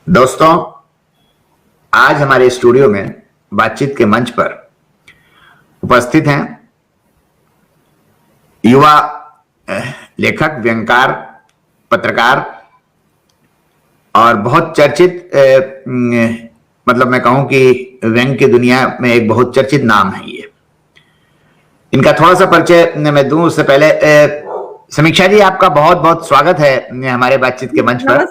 दोस्तों, आज हमारे स्टूडियो में बातचीत के मंच पर उपस्थित हैं युवा लेखक, व्यंगकार, पत्रकार और बहुत चर्चित मतलब मैं कहूं कि व्यंग की दुनिया में एक बहुत चर्चित नाम है ये। इनका थोड़ा सा परिचय मैं दूं उससे पहले समीक्षा जी, आपका बहुत बहुत स्वागत है हमारे बातचीत के मंच पर।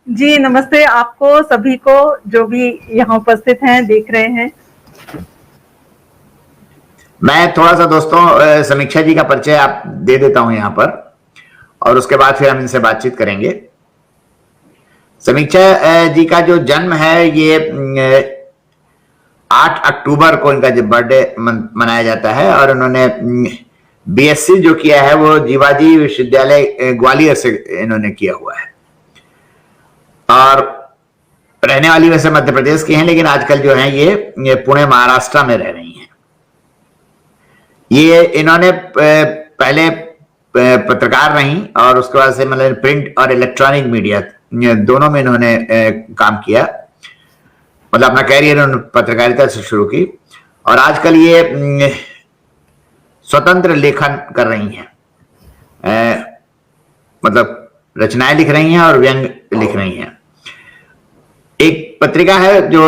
जी नमस्ते आपको सभी को जो भी यहाँ उपस्थित हैं, देख रहे हैं। मैं थोड़ा सा दोस्तों समीक्षा जी का परिचय आप दे देता हूं यहाँ पर और उसके बाद फिर हम इनसे बातचीत करेंगे। समीक्षा जी का जो जन्म है ये 8 अक्टूबर को इनका जब बर्थडे मनाया जाता है और उन्होंने बीएससी जो किया है वो जीवाजी विश्वविद्यालय ग्वालियर से इन्होंने किया हुआ है और रहने वाली वैसे मध्य प्रदेश की हैं, लेकिन आजकल जो है ये पुणे महाराष्ट्र में रह रही हैं। ये इन्होंने पहले पत्रकार रही और उसके बाद से मतलब प्रिंट और इलेक्ट्रॉनिक मीडिया दोनों में इन्होंने काम किया, मतलब अपना कैरियर उन्होंने पत्रकारिता से शुरू की और आजकल ये स्वतंत्र लेखन कर रही हैं, मतलब रचनाएं लिख रही हैं और व्यंग लिख रही हैं। एक पत्रिका है जो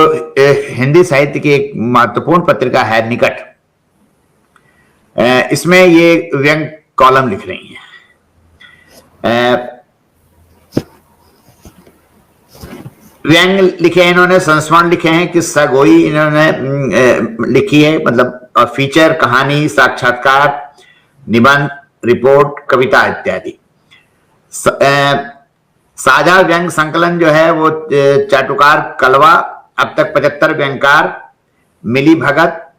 हिंदी साहित्य की एक महत्वपूर्ण पत्रिका है, निकट, इसमें ये व्यंग कॉलम लिख रही हैं। व्यंग लिखे हैं इन्होंने, संस्मरण लिखे हैं, किस्सा गोई इन्होंने लिखी है, मतलब और फीचर, कहानी, साक्षात्कार, निबंध, रिपोर्ट, कविता इत्यादि। साझा व्यंग संकलन जो है वो चाटुकार कलवा, अब तक 75 व्यंगकार, मिली भगत,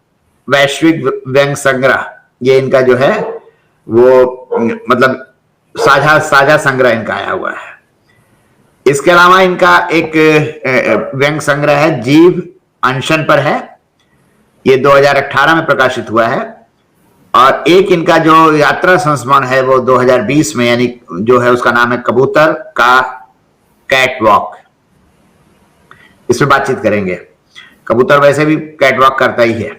वैश्विक व्यंग संग्रह, ये इनका जो है वो मतलब साझा संग्रह इनका आया हुआ है। इसके अलावा इनका एक व्यंग संग्रह है, जीव अनशन पर है, ये 2018 में प्रकाशित हुआ है और एक इनका जो यात्रा संस्मरण है वो 2020 में, यानी जो है उसका नाम है कबूतर का कैट वॉक। इसमें बातचीत करेंगे। कबूतर वैसे भी कैट वॉक करता ही है।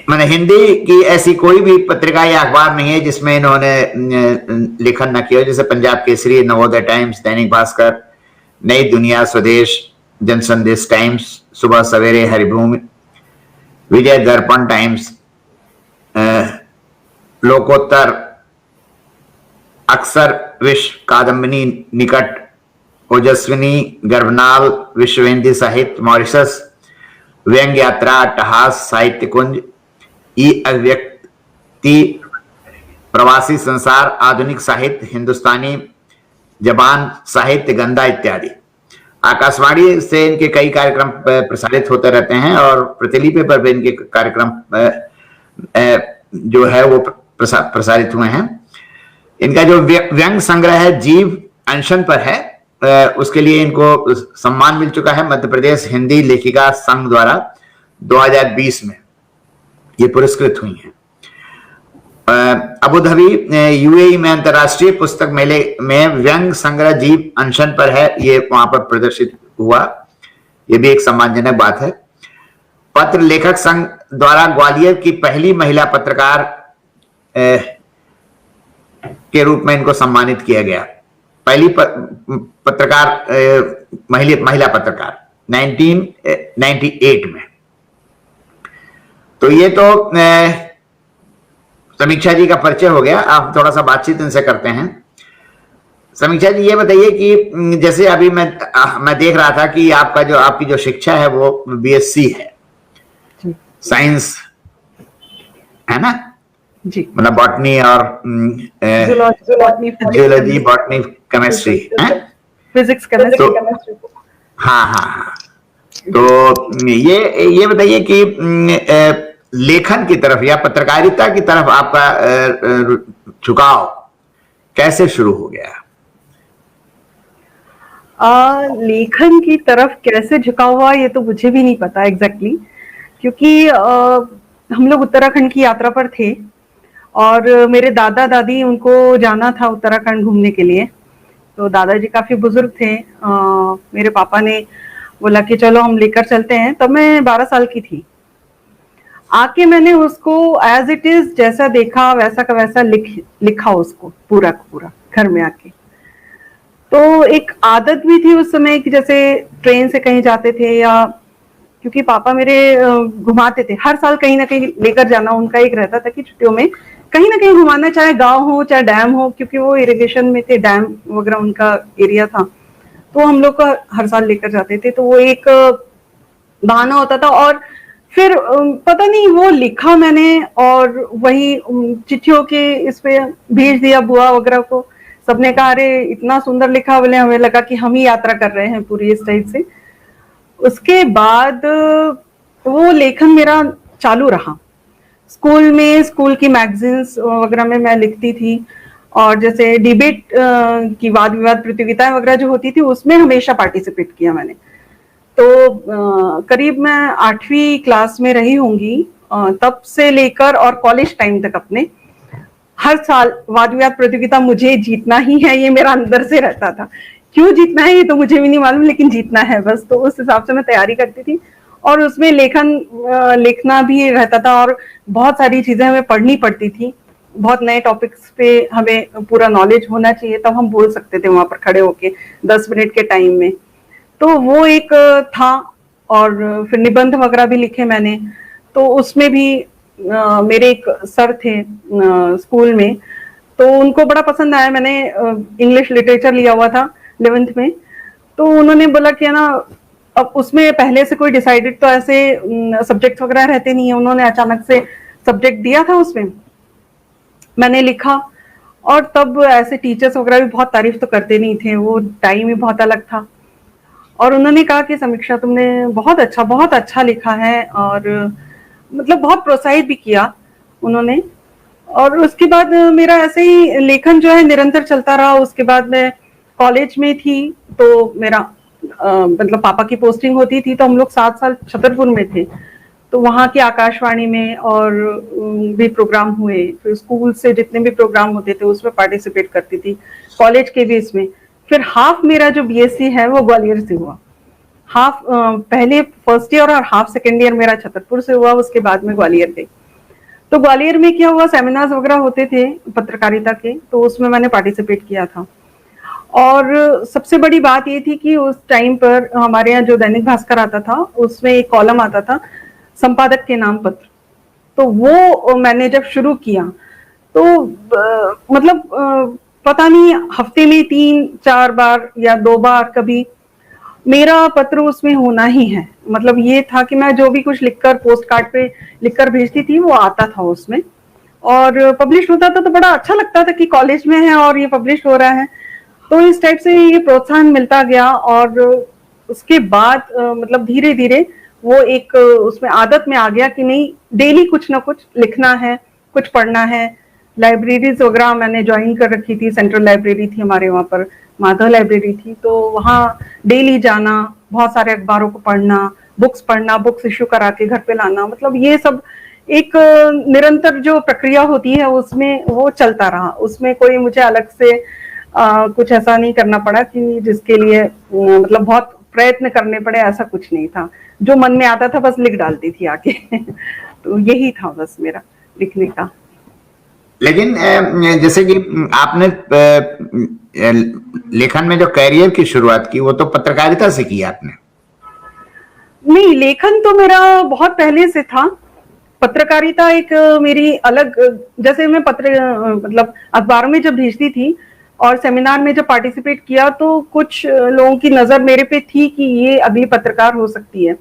मैंने हिंदी की ऐसी कोई भी पत्रिका या अखबार नहीं है जिसमें इन्होंने लेखन न किया हो, जैसे पंजाब केसरी, नवोदय टाइम्स, दैनिक भास्कर, नई दुनिया, स्वदेश, जनसंदेश टाइम्स, सुबह सवेरे, हरिभूमि, विजय दर्पण टाइम्स, लोकोत्तर, अक्सर, विश्व, कादम्बिनी, निकट, ओजस्विनी, गर्भनाल, विश्व हिंदी साहित्य, मॉरिशस, व्यंग यात्रा, अट्टहास, साहित्य कुंज, ई अभिव्यक्ति, प्रवासी संसार, आधुनिक साहित्य, हिंदुस्तानी जबान साहित्य, गंधा इत्यादि। आकाशवाणी से इनके कई कार्यक्रम प्रसारित होते रहते हैं और प्रतिलिपि पर भी इनके कार्यक्रम जो है वो प्रसारित हुए हैं। इनका जो व्यंग संग्रह है जीव अनशन पर है, उसके लिए इनको सम्मान मिल चुका है मध्य प्रदेश हिंदी लेखिका संघ द्वारा 2020 में ये पुरस्कृत हुई हैं। अबू धाबी यूएई में अंतरराष्ट्रीय पुस्तक मेले में व्यंग संग्रह जीव अनशन पर है, ये वहां पर प्रदर्शित हुआ, ये भी एक सम्मानजनक बात है। पत्र लेखक संघ द्वारा ग्वालियर की पहली महिला पत्रकार के रूप में इनको सम्मानित किया गया, पहली पत्रकार महिला पत्रकार 1998 में। तो ये तो समीक्षा जी का परिचय हो गया। आप थोड़ा सा बातचीत इनसे करते हैं। समीक्षा जी, ये बताइए कि जैसे अभी मैं देख रहा था कि आपकी जो शिक्षा है वो बीएससी है, साइंस है ना जी, मतलब बॉटनी और geology, botany, chemistry, physics, chemistry. हाँ। तो ये बताइए कि लेखन की तरफ या पत्रकारिता की तरफ आपका झुकाव कैसे शुरू हो गया? लेखन की तरफ कैसे झुकाव हुआ ये तो मुझे भी नहीं पता एग्जैक्टली, क्योंकि हम लोग उत्तराखंड की यात्रा पर थे और मेरे दादा दादी, उनको जाना था उत्तराखंड घूमने के लिए, तो दादाजी काफी बुजुर्ग थे। मेरे पापा ने बोला कि चलो हम लेकर चलते हैं। तब मैं 12 साल की थी। आके मैंने उसको एज इट इज जैसा देखा वैसा का वैसा लिखा उसको पूरा का पूरा घर में आके। तो एक आदत भी थी उस समय कि जैसे ट्रेन से कहीं जाते थे, या क्योंकि पापा मेरे घुमाते थे हर साल कहीं ना कहीं लेकर जाना, उनका एक रहता था कि छुट्टियों में कहीं ना कहीं घुमाना, चाहे गांव हो चाहे डैम हो, क्योंकि वो इरिगेशन में थे, डैम वगैरह उनका एरिया था। तो हम लोग को हर साल लेकर जाते थे। तो वो एक बहाना होता था। और फिर पता नहीं वो लिखा मैंने, और वही चिट्ठियों के इस पे भेज दिया बुआ वगैरह को। सबने कहा अरे इतना सुंदर लिखा, बोले हमें लगा कि हम ही यात्रा कर रहे हैं पूरी इस टाइप से। उसके बाद वो लेखन मेरा चालू रहा। स्कूल में, स्कूल की मैगजीन्स वगैरह में मैं लिखती थी। और जैसे डिबेट की वाद विवाद प्रतियोगिताएं वगैरह जो होती थी उसमें हमेशा पार्टिसिपेट किया मैंने। तो करीब मैं 8वीं क्लास में रही होंगी, तब से लेकर और कॉलेज टाइम तक अपने हर साल वाद विवाद प्रतियोगिता मुझे जीतना ही है, ये मेरा अंदर से रहता था। क्यों जीतना है ये तो मुझे भी नहीं मालूम, लेकिन जीतना है बस। तो उस हिसाब से मैं तैयारी करती थी, और उसमें लिखना भी रहता था, और बहुत सारी चीजें हमें पढ़नी पड़ती थी। बहुत नए टॉपिक्स पे हमें पूरा नॉलेज होना चाहिए, तब हम बोल सकते थे वहां पर खड़े होके 10 मिनट के टाइम में। तो वो एक था। और फिर निबंध वगैरह भी लिखे मैंने। तो उसमें भी मेरे एक सर थे स्कूल में, तो उनको बड़ा पसंद आया। मैंने इंग्लिश लिटरेचर लिया हुआ था 11th में। तो उन्होंने बोला कि है ना, अब उसमें पहले से कोई डिसाइडेड तो ऐसे सब्जेक्ट वगैरह रहते नहीं है, उन्होंने अचानक से सब्जेक्ट दिया था, उसमें मैंने लिखा। और तब ऐसे टीचर्स वगैरह भी बहुत तारीफ तो करते नहीं थे, वो टाइम ही बहुत अलग था। और उन्होंने कहा कि समीक्षा तुमने बहुत अच्छा लिखा है, और मतलब बहुत प्रोत्साहित भी किया उन्होंने। और उसके बाद मेरा ऐसे ही लेखन जो है निरंतर चलता रहा। उसके बाद मैं कॉलेज में थी, तो मेरा मतलब पापा की पोस्टिंग होती थी, तो हम लोग 7 साल छतरपुर में थे। तो वहाँ की आकाशवाणी में और भी प्रोग्राम हुए। फिर स्कूल से जितने भी प्रोग्राम होते थे उसमें पार्टिसिपेट करती थी, कॉलेज के भी इसमें। फिर हाफ मेरा जो बीएससी है वो ग्वालियर से हुआ। हाफ पहले फर्स्ट ईयर और हाफ सेकेंड ईयर मेरा छतरपुर से हुआ, उसके बाद में ग्वालियर गई। तो ग्वालियर में क्या हुआ, सेमिनार्स वगैरह होते थे पत्रकारिता के, तो उसमें मैंने पार्टिसिपेट किया था। और सबसे बड़ी बात ये थी कि उस टाइम पर हमारे यहाँ जो दैनिक भास्कर आता था उसमें एक कॉलम आता था संपादक के नाम पत्र। तो वो मैंने जब शुरू किया तो मतलब पता नहीं हफ्ते में 3-4 बार या 2 बार कभी मेरा पत्र उसमें होना ही है। मतलब ये था कि मैं जो भी कुछ लिखकर पोस्ट कार्ड पे लिखकर भेजती थी वो आता था उसमें, और पब्लिश होता था। तो बड़ा अच्छा लगता था कि कॉलेज में है और ये पब्लिश हो रहा है। तो इस टाइप से ये प्रोत्साहन मिलता गया। और उसके बाद मतलब धीरे धीरे वो एक उसमें आदत में आ गया कि नहीं, डेली कुछ ना कुछ लिखना है, कुछ पढ़ना है। लाइब्रेरीज वगैरह मैंने ज्वाइन कर रखी थी, सेंट्रल लाइब्रेरी थी हमारे वहाँ पर, माधव लाइब्रेरी थी। तो वहाँ डेली जाना, बहुत सारे अखबारों को पढ़ना, बुक्स इश्यू करा के घर पे लाना, मतलब ये सब एक निरंतर जो प्रक्रिया होती है उसमें वो चलता रहा। उसमें कोई मुझे अलग से कुछ ऐसा नहीं करना पड़ा कि जिसके लिए मतलब बहुत प्रयत्न करने पड़े, ऐसा कुछ नहीं था। जो मन में आता था बस लिख डालती थी आके तो यही था बस मेरा लिखने का। लेकिन जैसे कि आपने लेखन में जो करियर की शुरुआत की वो तो पत्रकारिता से की आपने? नहीं, लेखन तो मेरा बहुत पहले से था। पत्रकारिता एक मेरी अलग, जैसे मैं पत्र मतलब अखबारों में जब भेजती थी और सेमिनार में जब पार्टिसिपेट किया तो कुछ लोगों की नजर मेरे पे थी कि ये अगली पत्रकार हो सकती है।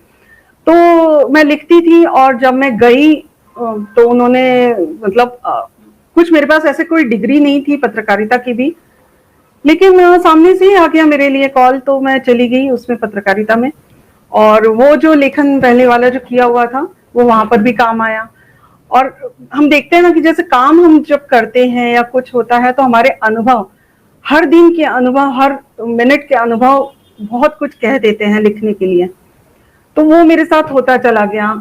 तो मैं लिखती थी, और जब मैं गई तो उन्होंने मतलब कुछ मेरे पास ऐसे कोई डिग्री नहीं थी पत्रकारिता की भी, लेकिन सामने से ही आ गया मेरे लिए कॉल, तो मैं चली गई उसमें पत्रकारिता में। और वो जो लेखन पहले वाला जो किया हुआ था वो वहां पर भी काम आया। और हम देखते हैं ना कि जैसे काम हम जब करते हैं या कुछ होता है तो हमारे अनुभव, हर दिन के अनुभव, हर मिनट के अनुभव बहुत कुछ कह देते हैं लिखने के लिए। तो वो मेरे साथ होता चला गया।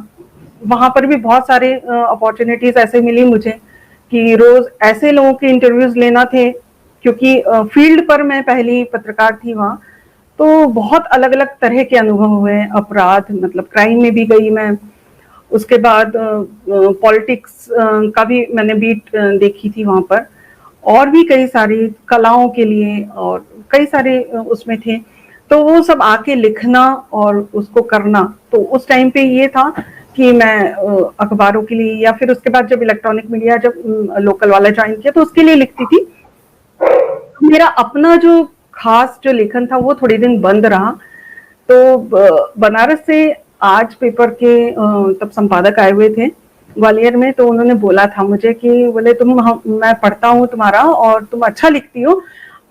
वहां पर भी बहुत सारे अपॉर्चुनिटीज ऐसे मिली मुझे कि रोज ऐसे लोगों के इंटरव्यूज लेना थे क्योंकि फील्ड पर मैं पहली पत्रकार थी वहाँ, तो बहुत अलग अलग तरह के अनुभव हुए, अपराध मतलब क्राइम में भी गई मैं, उसके बाद पॉलिटिक्स का भी मैंने बीट देखी थी वहाँ पर, और भी कई सारी कलाओं के लिए और कई सारे उसमें थे। तो वो सब आके लिखना और उसको करना, तो उस टाइम पे ये था कि मैं अखबारों के लिए, या फिर उसके बाद जब इलेक्ट्रॉनिक मीडिया जब लोकल वाला ज्वाइन किया तो उसके लिए लिखती थी। मेरा अपना जो खास जो लेखन था वो थोड़े दिन बंद रहा। तो बनारस से आज पेपर के तब संपादक आए हुए थे ग्वालियर में, तो उन्होंने बोला था मुझे कि बोले मैं पढ़ता हूँ तुम्हारा और तुम अच्छा लिखती हो,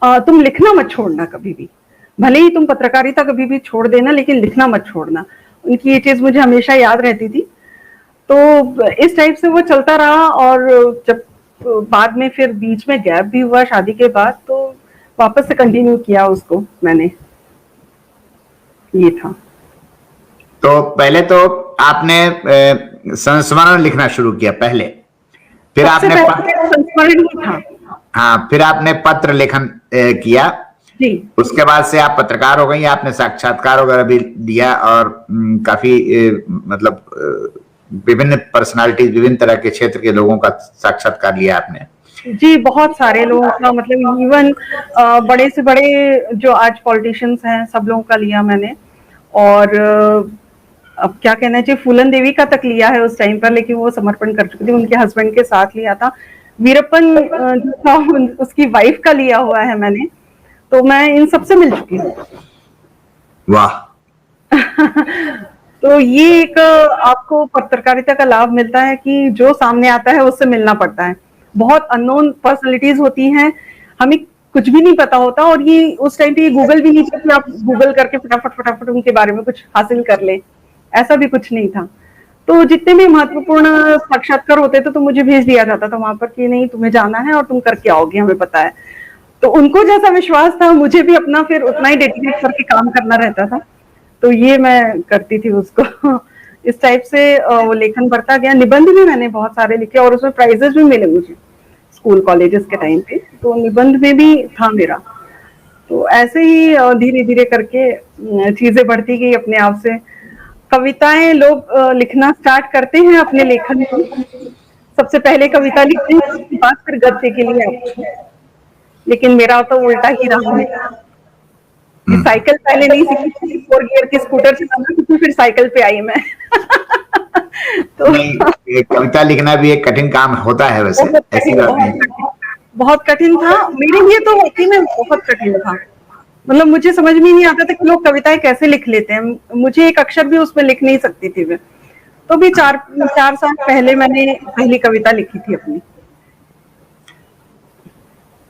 तुम लिखना मत छोड़ना कभी भी, भले ही तुम पत्रकारिता कभी भी छोड़ देना लेकिन लिखना मत छोड़ना। उनकी ये चीज मुझे हमेशा याद रहती थी। तो इस टाइप से वो चलता रहा, और जब बाद में फिर बीच में गैप भी हुआ शादी के बाद, तो वापस से कंटिन्यू किया उसको मैंने, ये था। तो पहले तो आपने संस्मरण लिखना शुरू किया पहले, फिर आपने संस्मरण ही था। हाँ, फिर आपने पत्र लेखन किया जी। उसके बाद से आप पत्रकार हो गई, आपने साक्षात्कार वगैरह भी दिया और काफी मतलब विभिन्न पर्सनालिटीज, विभिन्न तरह के क्षेत्र के लोगों का साक्षात्कार लिया आपने। जी, बहुत सारे लोगों का, मतलब इवन बड़े से बड़े जो आज पॉलिटिशियंस हैं सब लोगों का लिया मैंने। और अब क्या कहना चाहिए, फूलन देवी का तक लिया है उस टाइम पर, लेकिन वो समर्पण कर चुकी थी, उनके हस्बैंड के साथ लिया था। वीरप्पन जो था उसकी वाइफ का लिया हुआ है मैंने। तो मैं इन सबसे मिल चुकी हूँ। वाह। तो ये एक आपको पत्रकारिता का लाभ मिलता है कि जो सामने आता है उससे मिलना पड़ता है। बहुत अननोन पर्सनैलिटीज होती हैं, हमें कुछ भी नहीं पता होता, और ये उस टाइम पे गूगल भी नहीं था कि आप गूगल करके फटाफट उनके बारे में कुछ हासिल कर ले, ऐसा भी कुछ नहीं था। तो जितने भी महत्वपूर्ण साक्षात्कार होते थे तो मुझे भेज दिया जाता था वहां पर कि नहीं तुम्हें जाना है और तुम करके आओगे, हमें पता है। तो उनको जैसा विश्वास था मुझे भी अपना फिर उतना ही डेडिकेट करके काम करना रहता था। तो ये मैं करती थी उसको। इस टाइप से वो लेखन बढ़ता गया। निबंध भी मैंने बहुत सारे लिखे और उसमें प्राइजेस भी मिले मुझे स्कूल कॉलेजेस के टाइम पे, तो निबंध में भी था मेरा। तो ऐसे ही धीरे धीरे करके चीजें बढ़ती गई अपने आप से। कविताएं लोग लिखना स्टार्ट करते हैं अपने लेखन को, सबसे पहले कविता लिखते हैं, उसके बाद फिर गद्य के लिए आते हैं। लेकिन मेरा तो उल्टा ही रहा है कि साइकिल पहले नहीं सीखी थी, 4 गियर की स्कूटर चलाना सीखी, फिर साइकिल पे आई मैं। तो नहीं, कविता लिखना भी एक कठिन काम होता है वैसे, ऐसी बात नहीं। बहुत कठिन था मेरे लिए, तो वाकई में बहुत कठिन था। मतलब मुझे समझ में नहीं आता था कि लोग कविताएं कैसे लिख लेते हैं, मुझे एक अक्षर भी उसमें लिख नहीं सकती थी मैं। तो भी 4 साल पहले मैंने पहली कविता लिखी थी अपनी।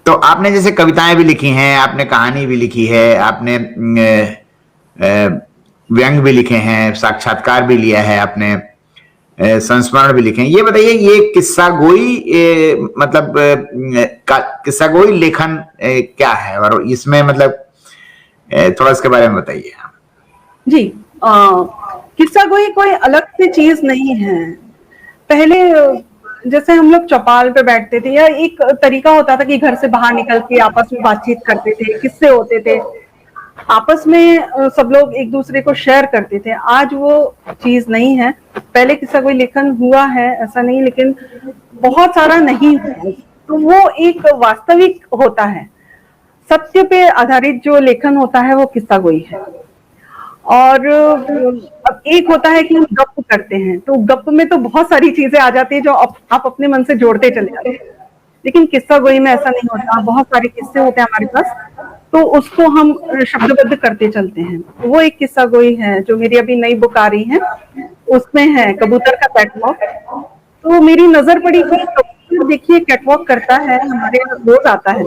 तो आपने जैसे कविताएं भी लिखी हैं, आपने कहानी भी लिखी है, आपने व्यंग भी लिखे हैं, साक्षात्कार भी लिया है आपने, संस्मरण भी लिखे हैं। ये बताइए, ये किस्सा गोई मतलब किस्सा गोई लेखन क्या है, और इसमें मतलब थोड़ा इसके बारे में बताइए। जी, किस्सा कोई अलग से चीज नहीं है। पहले जैसे हम लोग चौपाल पे बैठते थे, या एक तरीका होता था कि घर से बाहर निकल के आपस में बातचीत करते थे, किस्से होते थे, आपस में सब लोग एक दूसरे को शेयर करते थे। आज वो चीज नहीं है। पहले किस्सा कोई लेखन हुआ है ऐसा नहीं, लेकिन बहुत सारा नहीं हुआ। तो वो एक वास्तविक होता है, सत्य पे आधारित जो लेखन होता है वो किस्सा गोई है। और अब एक होता है कि हम गप करते हैं, तो गप में तो बहुत सारी चीजें आ जाती है जो आप अपने मन से जोड़ते चले जाते हैं। लेकिन किस्सा गोई में ऐसा नहीं होता, बहुत सारे किस्से होते हैं हमारे पास, तो उसको हम शब्दबद्ध करते चलते हैं। वो एक किस्सा गोई है जो मेरी अभी नई बुक आ रही है, उसमें है कबूतर का कैटवॉक। तो मेरी नजर पड़ी कि कबूतर देखिए कैटवॉक करता है, हमारे यहाँ रोज आता है,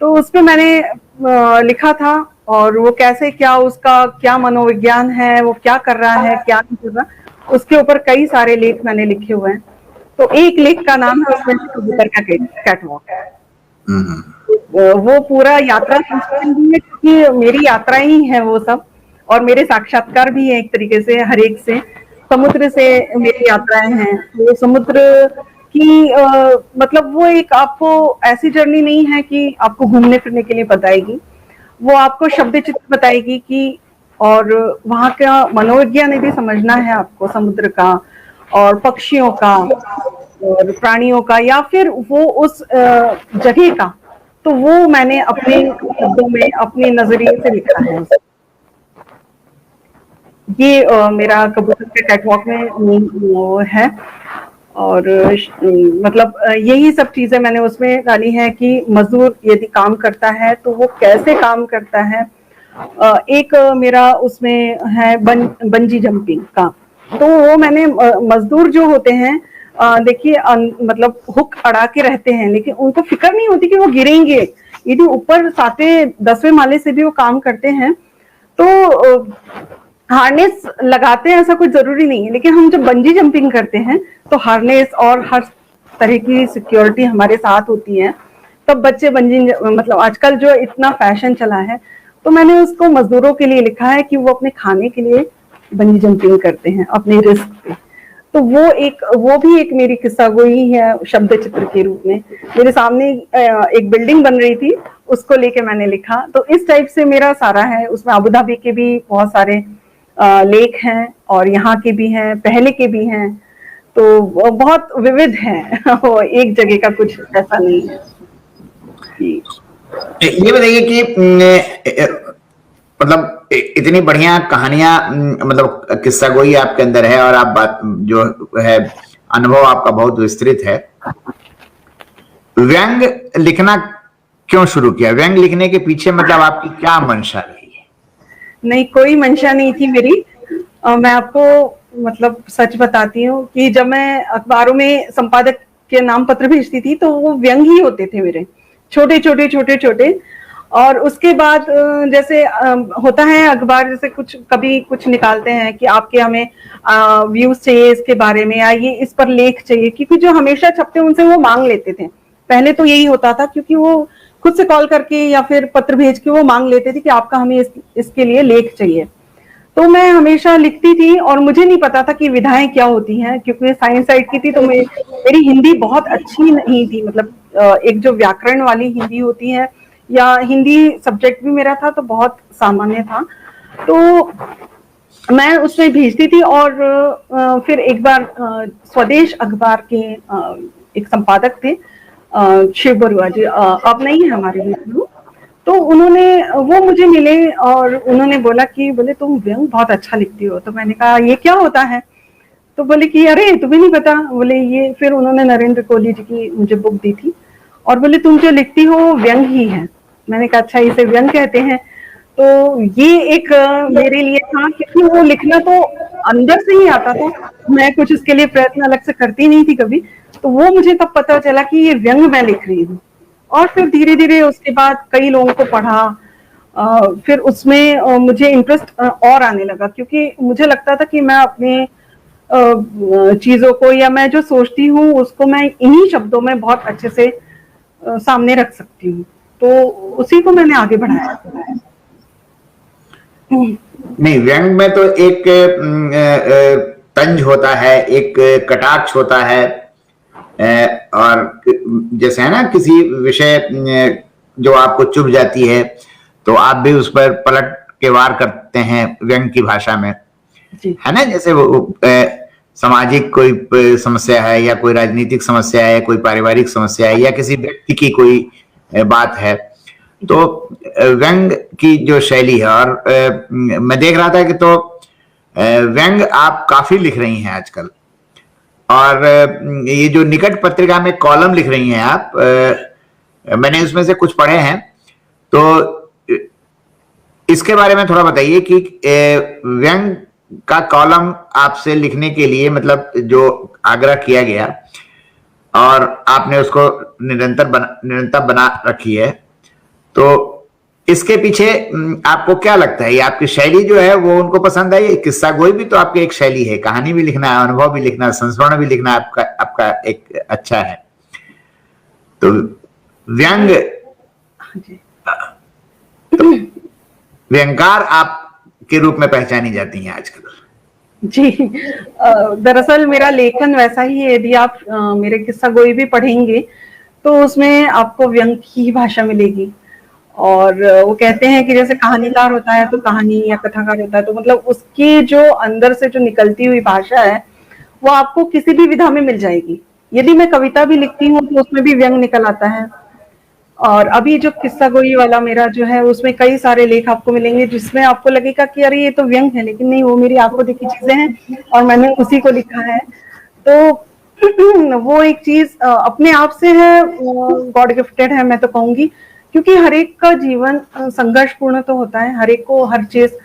तो उसमें मैंने लिखा था। और वो कैसे, क्या उसका क्या मनोविज्ञान है, वो क्या कर रहा है, क्या नहीं कर रहा, उसके ऊपर कई सारे लेख मैंने लिखे हुए हैं। तो एक लेख का नाम है उसमें कबूतर का कैटवॉक। वो पूरा यात्रा संस्मरण भी है, क्योंकि मेरी यात्रा ही है वो सब, और मेरे साक्षात्कार भी है एक तरीके से, हर एक से। समुद्र से मेरी यात्राएं हैं, वो समुद्र कि मतलब वो एक आपको ऐसी जर्नी नहीं है कि आपको घूमने फिरने के लिए बताएगी, वो आपको शब्द चित्र बताएगी कि, और वहाँ का मनोविज्ञान भी समझना है आपको, समुद्र का और पक्षियों का और प्राणियों का, या फिर वो उस जगह का, तो वो मैंने अपने शब्दों में अपने नजरिए से लिखा है। ये मेरा कबूतर के कैटवॉक में वो है। और मतलब यही सब चीजें मैंने उसमें डाली है कि मजदूर यदि काम करता है तो वो कैसे काम करता है। एक मेरा उसमें है बंजी जंपिंग का, तो वो मैंने मजदूर जो होते हैं, देखिए मतलब हुक अड़ा के रहते हैं, लेकिन उनको फिक्र नहीं होती कि वो गिरेंगे। यदि ऊपर 7वें 10वें माले से भी वो काम करते हैं तो हार्नेस लगाते हैं, ऐसा कुछ जरूरी नहीं है। लेकिन हम जब बंजी जंपिंग करते हैं तो हार्नेस और हर तरह की सिक्योरिटी हमारे साथ होती है। तब बच्चे बंजी, मतलब आजकल जो इतना फैशन चला है, तो मैंने उसको मजदूरों के लिए लिखा है कि वो अपने खाने के लिए बंजी जंपिंग करते हैं अपने रिस्क पे। तो वो भी एक मेरी किस्सा गोई है शब्द चित्र के रूप में। मेरे सामने एक बिल्डिंग बन रही थी, उसको लेके मैंने लिखा। तो इस टाइप से मेरा सारा है। उसमें अबू धाबी के भी बहुत सारे लेख हैं और यहाँ के भी हैं, पहले के भी हैं, तो बहुत विविध है। वो एक जगह का कुछ ऐसा नहीं है। ये बताइए कि मतलब इतनी बढ़िया कहानियां, मतलब किस्सा गोई आपके अंदर है, और आप बात जो है अनुभव आपका बहुत विस्तृत है। व्यंग लिखना क्यों शुरू किया? व्यंग लिखने के पीछे मतलब आपकी क्या मंशा रही है? नहीं, कोई मंशा नहीं थी मेरी। मैं आपको मतलब सच बताती हूँ कि जब मैं अखबारों में संपादक के नाम पत्र भेजती थी तो वो व्यंग ही होते थे मेरे, छोटे छोटे छोटे छोटे। और उसके बाद जैसे होता है अखबार, जैसे कुछ कभी कुछ निकालते हैं कि आपके हमें व्यूज चाहिए इसके बारे में, या ये इस पर लेख चाहिए, क्योंकि जो हमेशा छपते उनसे वो मांग लेते थे। पहले तो यही होता था, क्योंकि वो खुद से कॉल करके या फिर पत्र भेज के वो मांग लेते थे कि आपका हमें इसके लिए लेख चाहिए। तो मैं हमेशा लिखती थी और मुझे नहीं पता था कि विधाएं क्या होती हैं, क्योंकि साइंस साइड की थी। तो मेरी हिंदी बहुत अच्छी नहीं थी, मतलब एक जो व्याकरण वाली हिंदी होती है, या हिंदी सब्जेक्ट भी मेरा था तो बहुत सामान्य था। तो मैं उसमें भेजती थी। और फिर एक बार स्वदेश अखबार के एक संपादक थे, शिव बरुआ जी, अब नहीं है हमारे बीच में। तो वो मुझे मिले और उन्होंने बोला कि बोले तुम व्यंग बहुत अच्छा लिखती हो। तो मैंने कहा ये क्या होता है? तो बोले कि अरे तुम्हें नहीं पता। बोले ये, फिर उन्होंने नरेंद्र कोहली जी की मुझे बुक दी थी और बोले तुम जो लिखती हो व्यंग ही है। मैंने कहा अच्छा, इसे व्यंग कहते हैं। तो ये एक मेरे लिए था, क्योंकि वो लिखना तो अंदर से ही आता था, मैं कुछ इसके लिए प्रयत्न अलग से करती नहीं थी कभी। तो वो मुझे तब पता चला कि ये व्यंग मैं लिख रही हूँ। और फिर धीरे धीरे उसके बाद कई लोगों को पढ़ा, फिर उसमें मुझे इंटरेस्ट और आने लगा, क्योंकि मुझे लगता था कि मैं अपने चीजों को, या मैं जो सोचती हूँ उसको मैं इन्हीं शब्दों में बहुत अच्छे से सामने रख सकती हूँ। तो उसी को मैंने आगे बढ़ाया। नहीं, व्यंग में तो एक तंज होता है, एक कटाक्ष होता है, और जैसे है ना किसी विषय जो आपको चुभ जाती है तो आप भी उस पर पलट के वार करते हैं व्यंग की भाषा में, है ना। जैसे वो सामाजिक कोई समस्या है, या कोई राजनीतिक समस्या है, कोई पारिवारिक समस्या है, या किसी व्यक्ति की कोई बात है, तो व्यंग की जो शैली है। और मैं देख रहा था कि तो व्यंग आप काफी लिख रही हैं आजकल, और ये जो निकट पत्रिका में कॉलम लिख रही हैं आप, मैंने उसमें से कुछ पढ़े हैं, तो इसके बारे में थोड़ा बताइए कि व्यंग का कॉलम आपसे लिखने के लिए मतलब जो आग्रह किया गया और आपने उसको निरंतर बना रखी है, तो इसके पीछे आपको क्या लगता है? ये आपकी शैली जो है वो उनको पसंद आई? किस्सा गोई भी तो आपकी एक शैली है, कहानी भी लिखना है, अनुभव भी लिखना है, संस्मरण भी लिखना आपका एक अच्छा है। तो व्यंग, तो व्यंगकार आप के रूप में पहचानी जाती हैं आजकल। जी। दरअसल मेरा लेखन वैसा ही है, यदि आप मेरे किस्सा गोई भी पढ़ेंगे तो उसमें आपको व्यंग की भाषा मिलेगी। और वो कहते हैं कि जैसे कहानीकार होता है तो कहानी, या कथाकार होता है तो मतलब उसकी जो अंदर से जो निकलती हुई भाषा है वो आपको किसी भी विधा में मिल जाएगी। यदि मैं कविता भी लिखती हूँ तो उसमें भी व्यंग निकल आता है। और अभी जो किस्सा गोई वाला मेरा जो है उसमें कई सारे लेख आपको मिलेंगे जिसमें आपको लगेगा कि अरे ये तो व्यंग है, लेकिन नहीं, वो मेरी आंखों देखी चीजें हैं और मैंने उसी को लिखा है। तो वो एक चीज अपने आप से है, गॉड गिफ्टेड है मैं तो कहूंगी, क्योंकि हर एक का जीवन संघर्षपूर्ण तो होता है। हर एक को हर चीज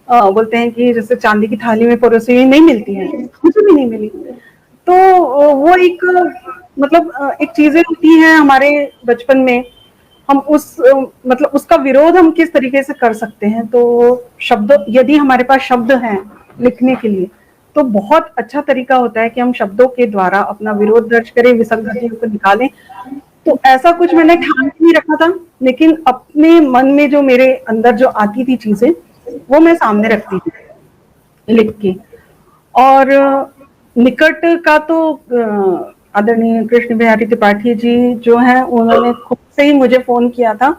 बोलते हैं कि जैसे चांदी की थाली में परोसी हुई नहीं मिलती है, मुझे भी नहीं मिली। तो वो एक मतलब एक चीजें होती हैं हमारे बचपन में, हम उस मतलब उसका विरोध हम किस तरीके से कर सकते हैं। तो शब्द, यदि हमारे पास शब्द हैं लिखने के लिए, तो बहुत अच्छा तरीका होता है कि हम शब्दों के द्वारा अपना विरोध दर्ज करें, विसंगतियों को निकालें। तो ऐसा कुछ मैंने ठान के नहीं रखा था, लेकिन अपने मन में जो मेरे अंदर जो आती थी चीजें, वो मैं सामने रखती थी लिख के। और निकट का तो आदरणीय कृष्ण बिहारी त्रिपाठी जी जो हैं, उन्होंने खुद से ही मुझे फोन किया था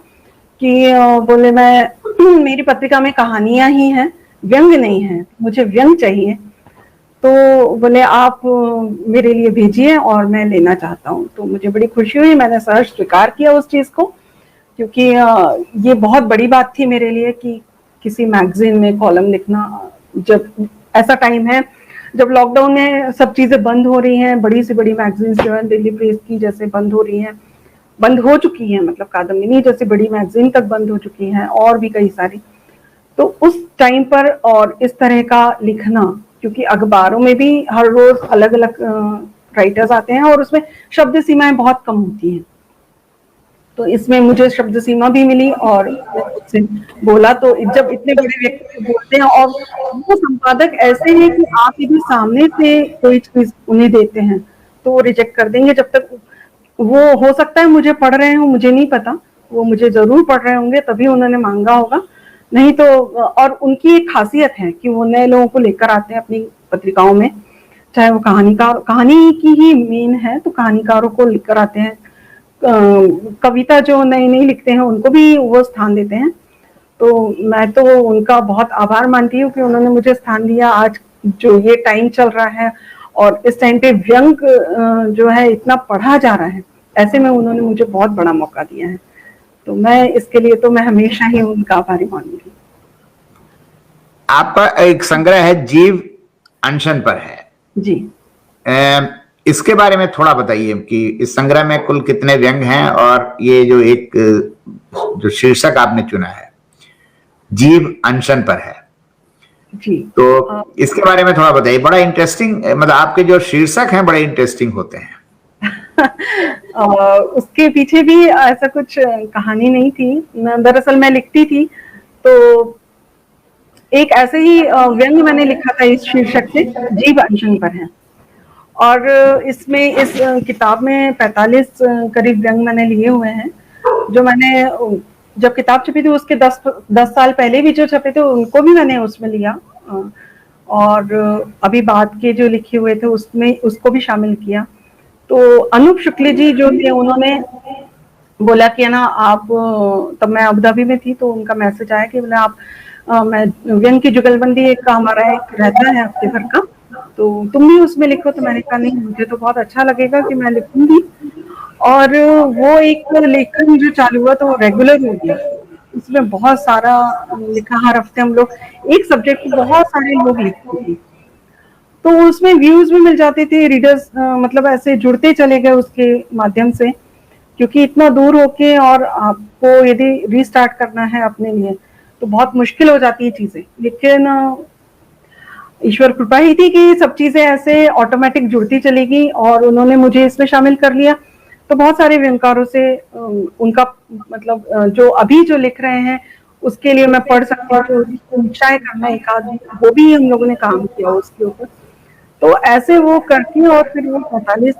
कि बोले मैं मेरी पत्रिका में कहानियां ही हैं, व्यंग नहीं है, मुझे व्यंग चाहिए। तो बोले आप मेरे लिए भेजिए और मैं लेना चाहता हूँ। तो मुझे बड़ी खुशी हुई, मैंने सहर्ष स्वीकार किया उस चीज को, क्योंकि ये बहुत बड़ी बात थी मेरे लिए कि किसी मैगजीन में कॉलम लिखना। जब ऐसा टाइम है जब लॉकडाउन में सब चीजें बंद हो रही हैं, बड़ी से बड़ी मैगजीन्स जो है दिल्ली प्रेस की जैसे बंद हो रही हैं, बंद हो चुकी हैं, मतलब कादम्बिनी जैसी बड़ी मैगजीन तक बंद हो चुकी हैं, और भी कई सारी। तो उस टाइम पर और इस तरह का लिखना, क्योंकि अखबारों में भी हर रोज अलग अलग राइटर्स आते हैं और उसमें शब्द सीमाएं बहुत कम होती हैं। तो इसमें मुझे शब्द सीमा भी मिली और उससे बोला। तो जब इतने बड़े व्यक्ति बोलते हैं और वो संपादक ऐसे हैं कि आप यदि सामने से कोई चीज उन्हें देते हैं तो वो रिजेक्ट कर देंगे। जब तक वो, हो सकता है मुझे पढ़ रहे हो, मुझे नहीं पता, वो मुझे जरूर पढ़ रहे होंगे तभी उन्होंने मांगा होगा, नहीं तो। और उनकी एक खासियत है कि वो नए लोगों को लेकर आते हैं अपनी पत्रिकाओं में, चाहे वो कहानीकार, कहानी की ही मेन है तो कहानीकारों को लेकर आते हैं, कविता जो नई नई लिखते हैं उनको भी वो स्थान देते हैं। तो मैं तो उनका बहुत आभार मानती हूँ कि उन्होंने मुझे स्थान दिया। आज जो ये टाइम चल रहा है और इस टाइम पे व्यंग जो है इतना पढ़ा जा रहा है, ऐसे में उन्होंने मुझे बहुत बड़ा मौका दिया है। तो मैं इसके लिए तो मैं हमेशा ही उनका आभारी मानूंगी। आपका एक संग्रह है जीव अनशन पर है जी। इसके बारे में थोड़ा बताइए कि इस संग्रह में कुल कितने व्यंग हैं, और ये जो एक जो शीर्षक आपने चुना है जीव अनशन पर है, जी। तो इसके बारे में थोड़ा बताइए। बड़ा इंटरेस्टिंग, मतलब आपके जो शीर्षक हैं बड़े इंटरेस्टिंग होते हैं। उसके पीछे भी ऐसा कुछ कहानी नहीं थी। दरअसल मैं लिखती थी तो एक ऐसे ही व्यंग मैंने लिखा था इस शीर्षक से, जीव अनशन पर है। और इसमें इस किताब में 45 करीब व्यंग मैंने लिए हुए हैं, जो मैंने जब किताब छपी थी उसके 10 साल पहले भी जो छपे थे उनको भी मैंने उसमें लिया, और अभी बाद के जो लिखे हुए थे उसमें उसको भी शामिल किया। तो अनूप शुक्ल जी जो थे उन्होंने बोला कि ना आप, तब मैं अबू धाबी में थी तो उनका मैसेज आया कि बोले आप मैं व्यंग की जुगलबंदी एक का हमारा एक रहता है हफ्ते भर का, तो तुम भी उसमें लिखो। तो मैंने कहा नहीं, मुझे तो बहुत अच्छा लगेगा कि मैं लिखूंगी। और वो एक लेखन जो चालू हुआ तो रेगुलर हो गया। उसमें बहुत सारा लिखा, हर हफ्ते हम लोग एक सब्जेक्ट पे बहुत सारे लोग लिखते थे, तो उसमें व्यूज भी मिल जाते थे, रीडर्स मतलब ऐसे जुड़ते चले गए उसके माध्यम से। क्योंकि इतना दूर होके और आपको यदि रीस्टार्ट करना है अपने लिए तो बहुत मुश्किल हो जाती है चीजें, लेकिन ईश्वर कृपा ही थी कि सब चीजें ऐसे ऑटोमेटिक जुड़ती चलेगी और उन्होंने मुझे इसमें शामिल कर लिया। तो बहुत सारे व्यंगकारों से उनका मतलब जो अभी जो लिख रहे हैं उसके लिए मैं पढ़ सकती हूँ, तो निश्चय करना एक आध, वो भी हम लोगों ने काम किया उसके ऊपर। तो ऐसे वो करती और फिर वो 45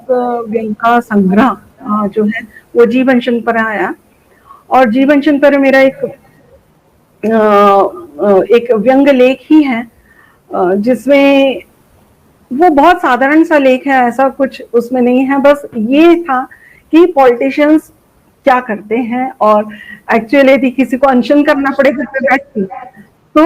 व्यंग का संग्रह जो है वो जीवनशन पर आया। और जीवनशन पर मेरा एक व्यंग लेख ही है जिसमें वो बहुत साधारण सा लेख है, ऐसा कुछ उसमें नहीं है, बस ये था कि पॉलिटिशियंस क्या करते हैं और एक्चुअली यदि किसी को अनशन करना पड़े घर पे बैठ के तो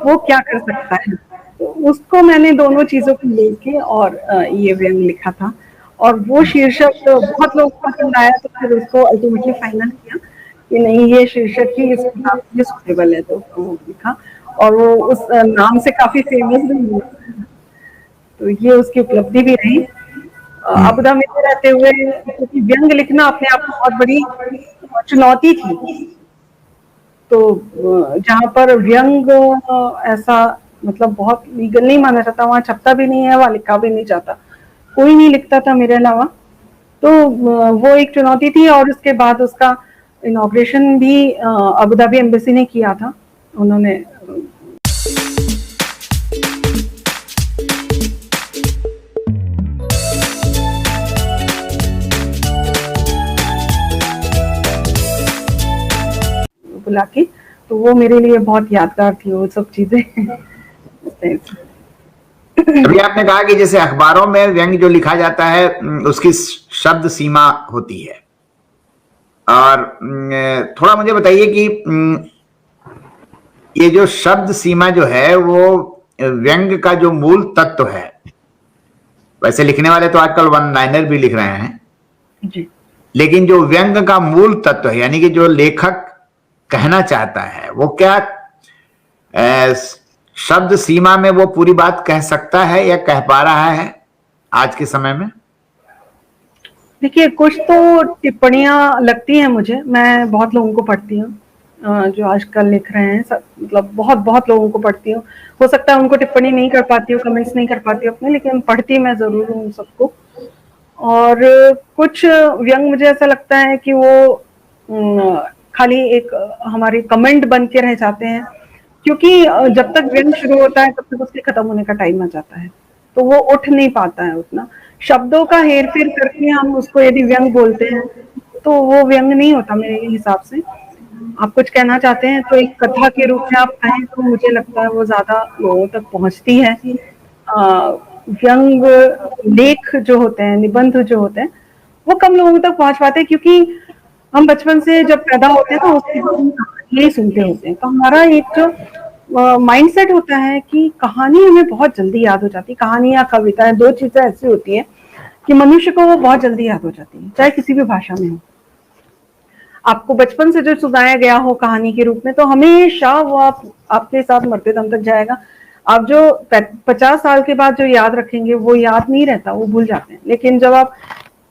वो क्या कर सकता है। तो उसको मैंने दोनों चीजों को लेके और ये व्यंग लिखा था और वो शीर्षक बहुत लोगों को पसंद आया, तो फिर उसको अल्टीमेटली फाइनल किया कि नहीं ये शीर्षक ही इस किताब के लिए सुटेबल है, तो वो लिखा और वो उस नाम से काफी फेमस भी हुआ। तो ये उसकी उपलब्धि भी रही। अबू धाबी में रहते हुए क्योंकि व्यंग लिखना अपने आप में बहुत बड़ी चुनौती थी, तो जहाँ पर व्यंग ऐसा मतलब बहुत लीगल नहीं माना जाता, वहाँ छपता भी नहीं है, वहाँ लिखा भी नहीं जाता, कोई नहीं लिखता था मेरे अलावा। तो वो एक चुनौती थी और उसके बाद उसका इनॉग्रेशन भी अबू धाबी एम्बेसी ने किया था। उन्होंने बुला के, तो वो मेरे लिए बहुत यादगार थी वो सब चीजें। अभी आपने कहा कि जैसे अखबारों में व्यंग जो लिखा जाता है उसकी शब्द सीमा होती है, और थोड़ा मुझे बताइए कि ये जो शब्द सीमा जो है वो व्यंग का जो मूल तत्व है, वैसे लिखने वाले तो आजकल वन लाइनर भी लिख रहे हैं जी। लेकिन जो व्यंग का मूल तत्व है यानी कि जो लेखक कहना चाहता है वो क्या शब्द सीमा में वो पूरी बात कह सकता है या कह पा रहा है आज के समय में? देखिए कुछ तो टिप्पणियां लगती हैं मुझे, मैं बहुत लोगों को पढ़ती हूँ जो आजकल लिख रहे हैं, सब मतलब बहुत बहुत लोगों को पढ़ती हूँ। हो सकता है उनको टिप्पणी नहीं कर पाती हूँ, कमेंट्स नहीं कर पाती हूँ अपने, लेकिन पढ़ती मैं जरूर हूँ सबको। और कुछ व्यंग मुझे ऐसा लगता है कि वो खाली एक हमारे कमेंट बन के रह जाते हैं, क्योंकि जब तक व्यंग शुरू होता है तब तक उसके खत्म होने का टाइम आ जाता है, तो वो उठ नहीं पाता है उतना। शब्दों का हेर फेर करके हम उसको यदि व्यंग बोलते हैं तो वो व्यंग नहीं होता मेरे हिसाब से। आप कुछ कहना चाहते हैं तो एक कथा के रूप में आप कहें तो मुझे लगता है वो ज्यादा लोगों तक पहुंचती है। व्यंग लेख जो होते हैं, निबंध जो होते हैं, वो कम लोगों तक पहुंच पाते हैं, क्योंकि हम बचपन से जब पैदा होते हैं तो उसके बाद हम कहानी सुनते होते हैं, तो हमारा एक जो माइंडसेट होता है कि कहानी हमें बहुत जल्दी याद हो जाती है। कहानी या कविता दो चीजें ऐसी होती है कि मनुष्य को वो बहुत जल्दी याद हो जाती है, चाहे किसी भी भाषा में हो। आपको बचपन से जो सुनाया गया हो कहानी के रूप में तो हमेशा वो आपके साथ मरते दम तक जाएगा। आप जो 50 साल के बाद जो याद रखेंगे वो याद नहीं रहता, वो भूल जाते हैं। लेकिन जब आप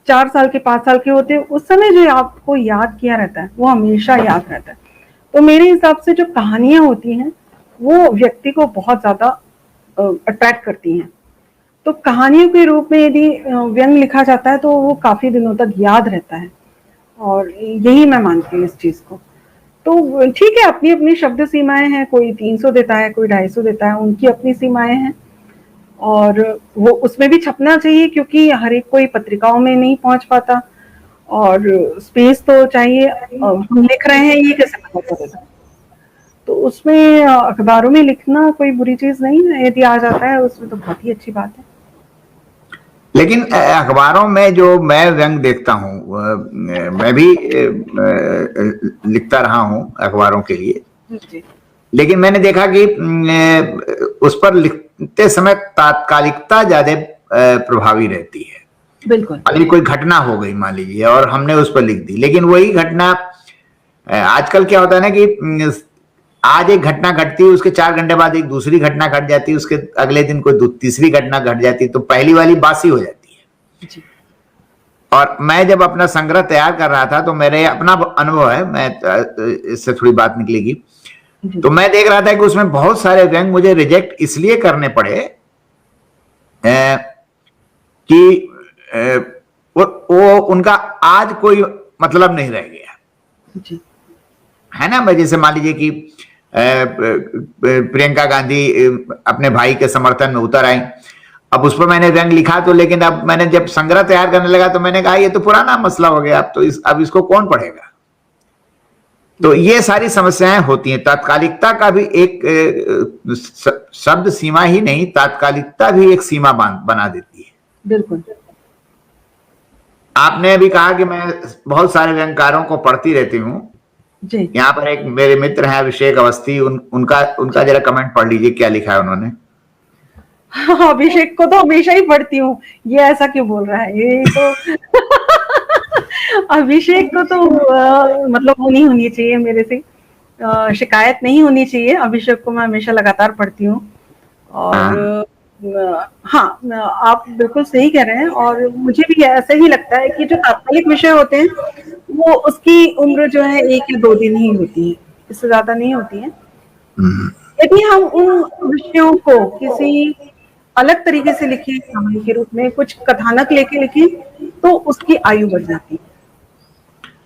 4 साल के 5 साल के होते हैं उस समय जो आपको याद किया रहता है वो हमेशा याद रहता है। तो मेरे हिसाब से जो कहानियां होती हैं वो व्यक्ति को बहुत ज्यादा अट्रैक्ट करती हैं। तो कहानियों के रूप में यदि व्यंग लिखा जाता है तो वो काफी दिनों तक याद रहता है, और यही मैं मानती हूँ इस चीज को। तो ठीक है, अपनी अपनी शब्द सीमाएं हैं, कोई 300 देता है, कोई 250 देता है, उनकी अपनी सीमाएं हैं, और वो उसमें भी छपना चाहिए क्योंकि हर एक कोई पत्रिकाओं में नहीं पहुंच पाता, और स्पेस तो चाहिए। हम लिख रहे हैं ये कैसे पता चलेगा, तो उसमें अखबारों में लिखना कोई बुरी चीज नहीं है, यदि आ जाता है उसमें तो बहुत ही अच्छी बात है। लेकिन अखबारों में जो मैं व्यंग देखता हूँ, मैं भी लिखता रहा हूँ अखबारों के लिए जी। लेकिन मैंने देखा कि उस पर लिखते समय तात्कालिकता ज्यादा प्रभावी रहती है। बिल्कुल। अभी कोई घटना हो गई मान लीजिए और हमने उस पर लिख दी, लेकिन वही घटना आजकल क्या होता है ना कि आज एक घटना घटती है, उसके 4 घंटे बाद एक दूसरी घटना घट जाती है, उसके अगले दिन कोई तीसरी घटना घट जाती है, तो पहली वाली बासी हो जाती है। जी। और मैं जब अपना संग्रह तैयार कर रहा था तो मेरे अपना अनुभव है, मैं इससे थोड़ी बात निकलेगी, तो मैं देख रहा था कि उसमें बहुत सारे व्यंग मुझे रिजेक्ट इसलिए करने पड़े कि वो उनका आज कोई मतलब नहीं रह गया। जी। है ना, मैं जैसे मान लीजिए कि प्रियंका गांधी अपने भाई के समर्थन में उतर आई, अब उस पर मैंने व्यंग लिखा, तो लेकिन अब मैंने जब संग्रह तैयार करने लगा तो मैंने कहा ये तो पुराना मसला हो गया, अब तो अब इसको कौन पढ़ेगा। तो ये सारी समस्याएं होती हैं। तात्कालिकता का भी एक शब्द सीमा ही नहीं, तात्कालिकता भी एक सीमा बना देती है। बिल्कुल। आपने अभी कहा कि मैं बहुत सारे व्यंगकारों को पढ़ती रहती हूँ। जी। यहाँ पर एक मेरे मित्र हैं अभिषेक अवस्थी, उनका जरा कमेंट पढ़ लीजिए, क्या लिखा है उन्होंने। अभिषेक को तो हमेशा ही पढ़ती हूँ, ये ऐसा क्यों बोल रहा है, ये तो अभिषेक को तो मतलब वो नहीं होनी चाहिए मेरे से, शिकायत नहीं होनी चाहिए। अभिषेक को मैं हमेशा लगातार पढ़ती हूँ। और हाँ, आप बिल्कुल सही कह रहे हैं। और मुझे भी ऐसा ही लगता है कि जो तात्कालिक विषय होते हैं वो उसकी उम्र जो है 1 या 2 दिन ही होती है, इससे ज्यादा नहीं होती है। यदि हम उन विषयों को किसी अलग तरीके से लिखें, कहानी के रूप में कुछ कथानक लेके लिखें, तो उसकी आयु बढ़ जाती है।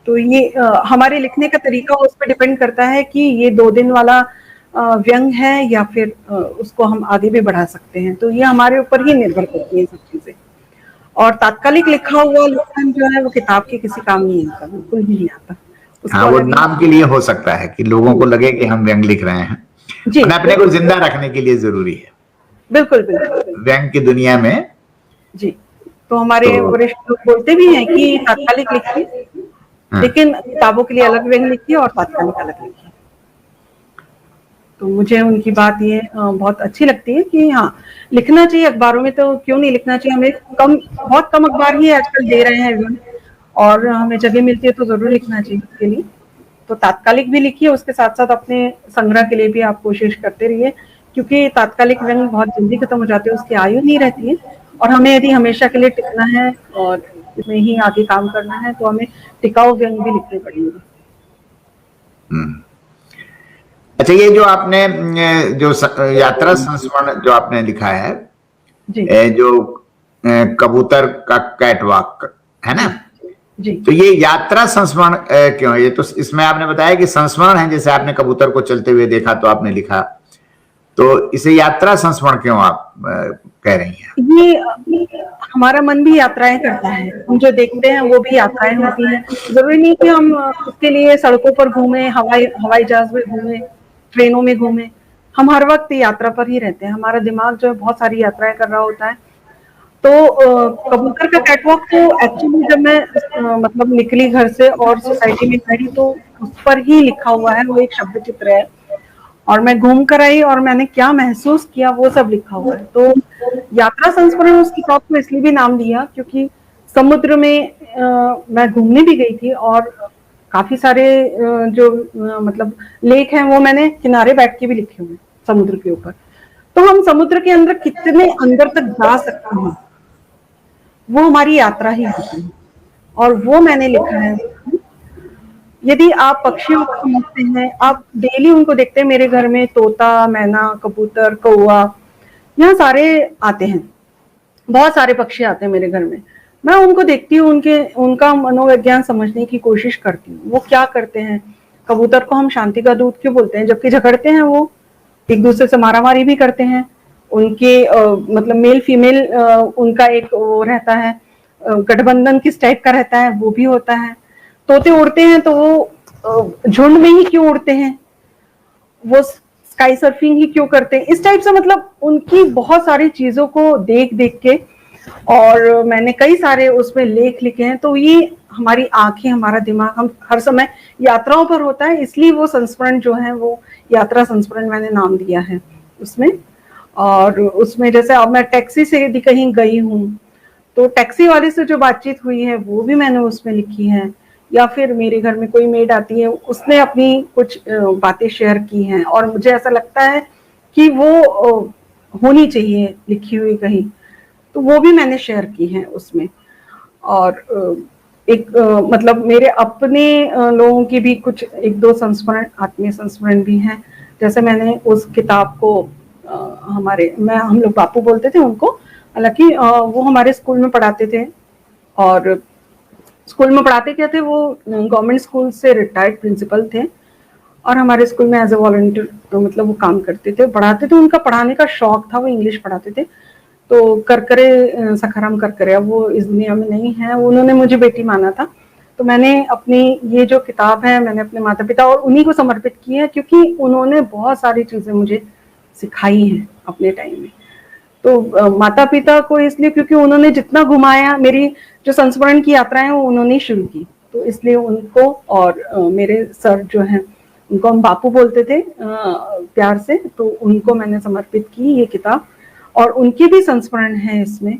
तो ये हमारे लिखने का तरीका उस पर डिपेंड करता है कि ये 2 दिन वाला व्यंग है या फिर उसको हम आगे भी बढ़ा सकते हैं। तो ये हमारे ऊपर ही निर्भर करती है सब चीजें। और तात्कालिक लिखा हुआ लेखन जो है वो किताब के किसी काम नहीं आता, बिल्कुल भी नहीं आता। हाँ, वो नाम के लिए हो सकता है कि लोगों को लगे कि हम व्यंग लिख रहे हैं, जी, अपने को जिंदा रखने के लिए जरूरी है। बिल्कुल बिल्कुल। व्यंग की दुनिया में जी, तो हमारे वरिष्ठ लोग बोलते भी हैं कि तात्कालिक लिखिए, लेकिन किताबों के लिए अलग व्यंग लिखिए और तात्कालिक अलग लिखिए। तो मुझे उनकी बात ये बहुत अच्छी लगती है कि हाँ, लिखना चाहिए अखबारों में, तो क्यों नहीं लिखना चाहिए। हमें बहुत कम अखबार ही आजकल दे रहे हैं और हमें जगह मिलती है तो जरूर लिखना चाहिए उसके लिए। तो तात्कालिक भी लिखिए, उसके साथ साथ अपने संग्रह के लिए भी आप कोशिश करते रहिए, क्योंकि तात्कालिक व्यंग बहुत जल्दी खत्म हो जाते हैं, उसकी आयु नहीं रहती है। और हमें यदि हमेशा के लिए टिकना है और इसमें ही आगे काम करना है तो हमें टिकाऊ व्यंग भी लिखने पड़ेंगे। अच्छा, ये जो आपने जो यात्रा संस्मरण जो आपने लिखा है, जो कबूतर का कैटवॉक है ना जी, तो ये यात्रा संस्मरण क्यों है? ये तो इसमें आपने बताया कि संस्मरण है, जैसे आपने कबूतर को चलते हुए देखा तो आपने लिखा, तो इसे यात्रा संस्मरण क्यों आप कह रही हैं? ये हमारा मन भी यात्राएं करता है, हम जो देखते हैं वो भी यात्राएं होती हैं। जरूरी नहीं कि हम उसके लिए सड़कों पर घूमे, हवाई जहाज में घूमे, ट्रेनों में घूमे। हम हर वक्त यात्रा पर ही रहते हैं, हमारा दिमाग जो है बहुत सारी यात्राएं कर रहा होता है। तो कबूतर का कैटवॉक तो एक्चुअली जब मैं मतलब निकली घर से और सोसाइटी में खड़ी तो उस पर ही लिखा हुआ है, वो एक शब्द चित्र है और मैं घूम कर आई और मैंने क्या महसूस किया वो सब लिखा हुआ है। तो यात्रा संस्मरण उस किताब को इसलिए भी नाम दिया क्योंकि समुद्र में मैं घूमने भी गई थी और काफी सारे जो मतलब लेख हैं वो मैंने किनारे बैठ के भी लिखे हुए समुद्र के ऊपर। तो हम समुद्र के अंदर कितने अंदर तक जा सकते हैं वो हमारी यात्रा ही होती है और वो मैंने लिखा है। यदि आप पक्षियों को समझते हैं, आप डेली उनको देखते हैं, मेरे घर में तोता, मैना, कबूतर, कौवा, यहाँ सारे आते हैं, बहुत सारे पक्षी आते हैं मेरे घर में। मैं उनको देखती हूँ, उनका मनोविज्ञान समझने की कोशिश करती हूँ, वो क्या करते हैं। कबूतर को हम शांति का दूत क्यों बोलते हैं, जबकि झगड़ते हैं, वो एक दूसरे से मारामारी भी करते हैं। उनके मतलब मेल फीमेल उनका एक वो रहता है, गठबंधन किस टाइप का रहता है वो भी होता है। तोते उड़ते हैं तो वो झुंड में ही क्यों उड़ते हैं, वो स्काई सर्फिंग ही क्यों करते हैं, इस टाइप से मतलब उनकी बहुत सारी चीजों को देख देख के और मैंने कई सारे उसमें लेख लिखे हैं। तो ये हमारी आंखें, हमारा दिमाग, हम हर समय यात्राओं पर होता है, इसलिए वो संस्मरण जो है वो यात्रा संस्मरण मैंने नाम दिया है उसमें। और उसमें जैसे अब मैं टैक्सी से यदि कहीं गई हूँ तो टैक्सी वाले से जो बातचीत हुई है वो भी मैंने उसमें लिखी है, या फिर मेरे घर में कोई मेड आती है उसने अपनी कुछ बातें शेयर की हैं और मुझे ऐसा लगता है कि वो होनी चाहिए लिखी हुई कहीं, तो वो भी मैंने शेयर की है उसमें। और एक मतलब मेरे अपने लोगों की भी कुछ 1-2 संस्मरण, आत्मीय संस्मरण भी हैं। जैसे मैंने उस किताब को हम लोग बापू बोलते थे उनको, हालांकि वो हमारे स्कूल में पढ़ाते थे। और स्कूल में पढ़ाते क्या थे, वो गवर्नमेंट स्कूल से रिटायर्ड प्रिंसिपल थे और हमारे स्कूल में एज ए वॉलंटियर तो मतलब वो काम करते थे, पढ़ाते थे। उनका पढ़ाने का शौक था, वो इंग्लिश पढ़ाते थे। तो करकरे सखाराम करकरे, अब वो इस दुनिया में नहीं है, उन्होंने मुझे बेटी माना था। तो मैंने अपनी ये जो किताब है मैंने अपने माता पिता और उन्हीं को समर्पित की है, क्योंकि उन्होंने बहुत सारी चीज़ें मुझे सिखाई हैं अपने टाइम में। तो माता पिता को इसलिए क्योंकि उन्होंने जितना घुमाया, मेरी जो संस्मरण की यात्रा है वो उन्होंने शुरू की, तो इसलिए उनको और मेरे सर जो हैं उनको हम बापू बोलते थे प्यार से, तो उनको मैंने समर्पित की ये किताब। और उनके भी संस्मरण हैं इसमें।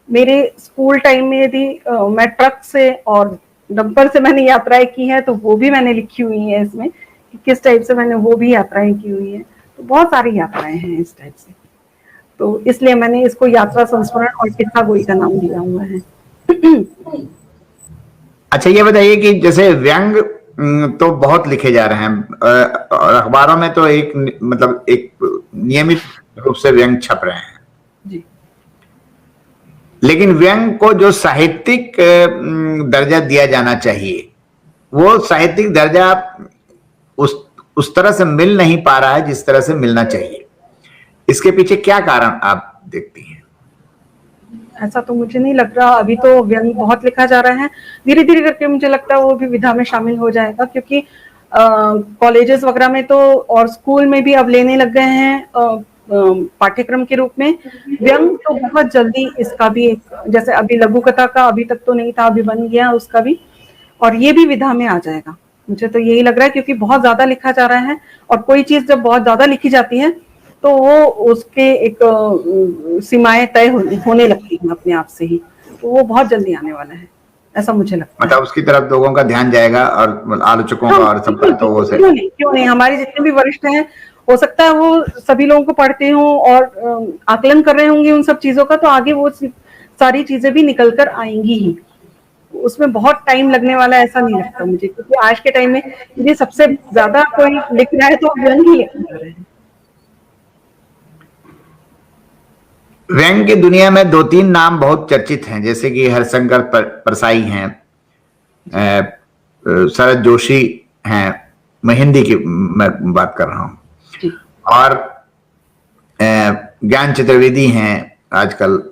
मेरे स्कूल टाइम में यदि मैं ट्रक से और डंपर से मैंने यात्राएं की हैं तो वो भी मैंने लिखी हुई है इसमें कि किस टाइप से मैंने वो भी यात्राएं की हुई है। तो बहुत सारी यात्राएं हैं इस टाइप से, तो इसलिए मैंने इसको यात्रा संस्मरण और किस्सा गोई का नाम दिया हुआ है। अच्छा, ये बताइए कि जैसे व्यंग तो बहुत लिखे जा रहे हैं और अखबारों में तो मतलब एक नियमित रूप से व्यंग छप रहे हैं जी। लेकिन व्यंग को जो साहित्यिक दर्जा दिया जाना चाहिए वो साहित्यिक दर्जा उस तरह से मिल नहीं पा रहा है जिस तरह से मिलना चाहिए। इसके पीछे क्या कारण आप देखती हैं? ऐसा तो मुझे नहीं लग रहा। अभी तो व्यंग बहुत लिखा जा रहा है, धीरे धीरे करके मुझे लगता है वो भी विधा में शामिल हो जाएगा, क्योंकि कॉलेजेस वगैरह में तो और स्कूल में भी अब लेने लग गए हैं पाठ्यक्रम के रूप में व्यंग। तो बहुत जल्दी इसका भी एक, जैसे अभी लघु कथा का अभी तक तो नहीं था, अभी बन गया उसका भी, और ये भी विधा में आ जाएगा। मुझे तो यही लग रहा है, क्योंकि बहुत ज्यादा लिखा जा रहा है और कोई चीज जब बहुत ज्यादा लिखी जाती है तो वो उसके एक सीमाएं तय होने लगती हैं अपने आप से ही, तो वो बहुत जल्दी आने वाला है, ऐसा मुझे लगता है। मतलब उसकी तरफ लोगों का ध्यान जाएगा और आलोचकों का और सबका, तो वो क्यों नहीं हमारे जितने भी वरिष्ठ हैं, हो सकता है वो सभी लोगों को पढ़ते हों और आकलन कर रहे होंगे उन सब चीजों का, तो आगे वो सारी चीजें भी निकल कर आएंगी ही। उसमें बहुत टाइम लगने वाला ऐसा नहीं लगता मुझे, क्योंकि आज के टाइम में ये सबसे ज्यादा कोई लिख रहा है तो व्यंग ही लिख रहे हैं। व्यंग की दुनिया में दो तीन नाम बहुत चर्चित हैं, जैसे कि हरिशंकर परसाई हैं, शरद जोशी हैं, मैं हिंदी की मैं बात कर रहा हूं, और ज्ञान चतुर्वेदी हैं आजकल,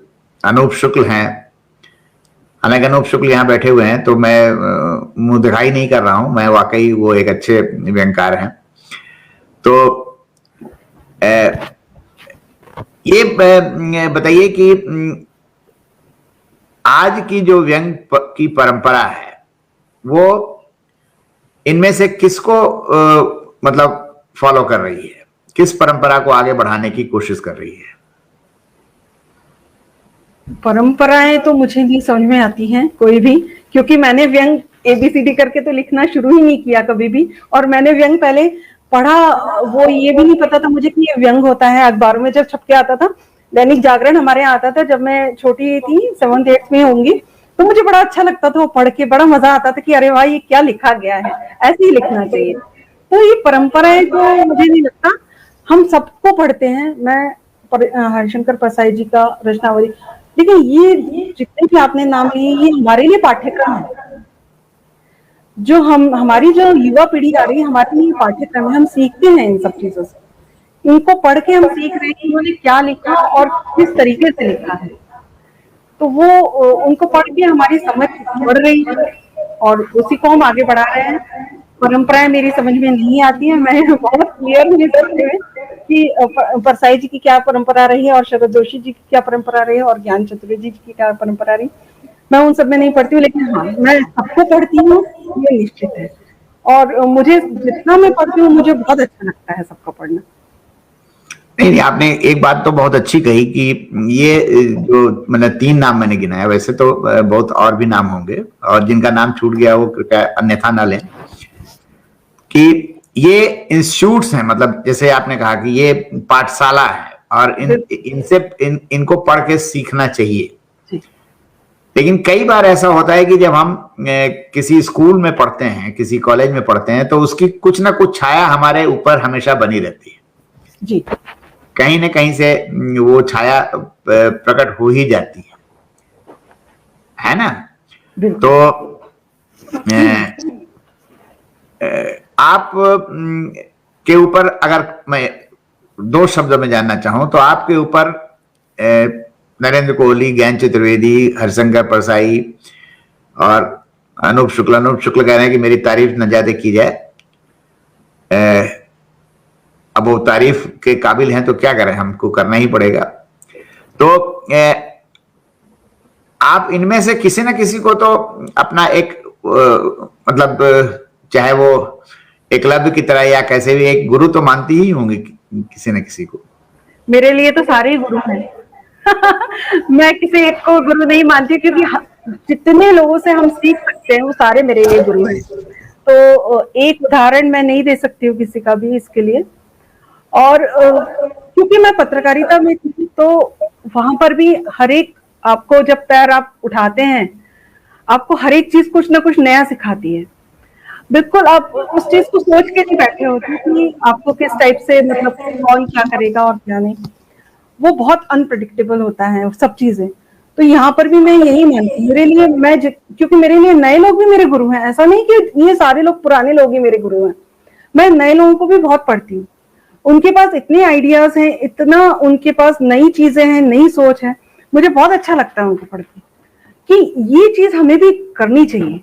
अनूप शुक्ल हैं। हालांकि अनूप शुक्ल यहाँ बैठे हुए हैं तो मैं मुंह दिखाई नहीं कर रहा हूं, मैं वाकई वो एक अच्छे व्यंगकार हैं। तो ये बताइए कि आज की जो व्यंग की परंपरा है वो इनमें से किसको मतलब फॉलो कर रही है, किस परंपरा को आगे बढ़ाने की कोशिश कर रही है? परंपराएं तो मुझे नहीं समझ में आती हैं कोई भी, क्योंकि मैंने व्यंग ABCD करके तो लिखना शुरू ही नहीं किया कभी भी, और मैंने व्यंग पहले पढ़ा, वो ये भी नहीं पता था मुझे कि ये व्यंग होता है। अखबारों में जब छप के आता था, दैनिक जागरण हमारे यहाँ आता था जब मैं छोटी थी, 7th 8th में होंगी, तो मुझे बड़ा अच्छा लगता था वो पढ़ के, बड़ा मजा आता था कि अरे भाई ये क्या लिखा गया है, ऐसे ही लिखना चाहिए। तो ये परंपराएं तो मुझे नहीं लगता, हम सबको पढ़ते हैं। मैं हरिशंकर परसाई जी का रचनावली, लेकिन ये जितने भी आपने नाम लिए ये हमारे लिए पाठ्यक्रम है, जो हमारी जो युवा पीढ़ी आ रही है हमारे लिए पाठ्यक्रम है, हम सीखते हैं इन सब चीजों से, इनको पढ़ के हम सीख रहे हैं कि उन्होंने क्या लिखा और किस तरीके से लिखा है। तो वो उनको पढ़ के हमारी समझ बढ़ रही है और उसी को हम आगे बढ़ा रहे हैं। परंपराएं मेरी समझ में नहीं आती है, मैं बहुत क्लियर हूँ कि परसाई जी की क्या परंपरा रही है और शरद जोशी जी की क्या परंपरा रही है और ज्ञान चतुर्वेदी जी की क्या परंपरा रही, मैं उन सब में नहीं पढ़ती हूँ, लेकिन हाँ मैं सबको पढ़ती हूँ, ये निश्चित है। और मुझे जितना मैं पढ़ती हूँ मुझे बहुत अच्छा लगता है सबको पढ़ना। नहीं, आपने एक बात तो बहुत अच्छी कही कि ये जो मतलब 3 नाम मैंने गिनाया, वैसे तो बहुत और भी नाम होंगे और जिनका नाम छूट गया वो कृपया अन्यथा ना लें, कि ये इंस्टीट्यूट्स हैं, मतलब जैसे आपने कहा कि ये पाठशाला है और इनको पढ़ के सीखना चाहिए। लेकिन कई बार ऐसा होता है कि जब हम किसी स्कूल में पढ़ते हैं, किसी कॉलेज में पढ़ते हैं, तो उसकी कुछ ना कुछ छाया हमारे ऊपर हमेशा बनी रहती है जी, कहीं ना कहीं से वो छाया प्रकट हो ही जाती है ना। तो आप के ऊपर अगर मैं 2 शब्दों में जानना चाहूं तो आपके ऊपर नरेंद्र कोहली, ज्ञान चतुर्वेदी, हरिशंकर परसाई और अनूप शुक्ल कह रहे हैं कि मेरी तारीफ न ज्यादा की जाए। अब वो तारीफ के काबिल हैं तो क्या करें, हमको करना ही पड़ेगा। तो आप इनमें से किसी न किसी को तो अपना एक मतलब चाहे वो एकलव्य की तरह या कैसे भी एक गुरु तो मानती ही होंगी किसी न किसी को। मेरे लिए तो सारे ही गुरु हैं। मैं किसी एक को गुरु नहीं मानती, क्योंकि जितने लोगों से हम सीख सकते हैं वो सारे मेरे लिए गुरु हैं। तो एक उदाहरण मैं नहीं दे सकती हूँ किसी का भी इसके लिए। और क्योंकि मैं पत्रकारिता में थी, तो वहां पर भी हर एक, आपको जब पैर आप उठाते हैं, आपको हर एक चीज कुछ ना कुछ नया सिखाती है। बिल्कुल आप उस चीज को सोच के नहीं बैठे होते कि आपको किस टाइप से, मतलब कौन क्या करेगा और क्या नहीं। वो बहुत अनप्रडिक्टेबल होता है सब चीजें। तो यहाँ पर भी मैं यही मानती हूँ, मेरे लिए क्योंकि मेरे लिए नए लोग भी मेरे गुरु हैं। ऐसा नहीं कि ये सारे लोग पुराने लोग ही मेरे गुरु हैं। मैं नए लोगों को भी बहुत पढ़ती हूँ। उनके पास इतने आइडियाज हैं, इतना उनके पास नई चीजें हैं, नई सोच है। मुझे बहुत अच्छा लगता है उनको पढ़ के कि ये चीज हमें भी करनी चाहिए।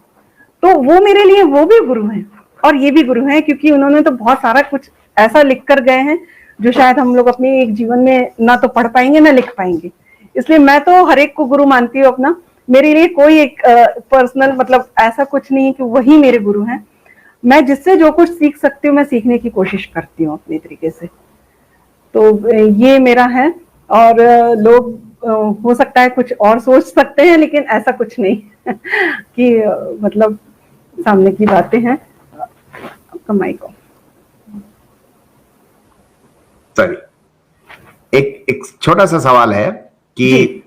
तो वो मेरे लिए, वो भी गुरु हैं और ये भी गुरु हैं, क्योंकि उन्होंने तो बहुत सारा कुछ ऐसा लिख कर गए हैं जो शायद हम लोग अपने एक जीवन में ना तो पढ़ पाएंगे ना लिख पाएंगे। इसलिए मैं तो हर एक को गुरु मानती हूँ अपना। मेरे लिए कोई एक पर्सनल मतलब ऐसा कुछ नहीं है कि वही मेरे गुरु हैं। मैं जिससे जो कुछ सीख सकती हूँ मैं सीखने की कोशिश करती हूँ अपने तरीके से। तो ये मेरा है। और लोग हो सकता है कुछ और सोच सकते हैं, लेकिन ऐसा कुछ नहीं कि मतलब सामने की बातें हैं। कमाई को सॉरी, एक छोटा सा सवाल है कि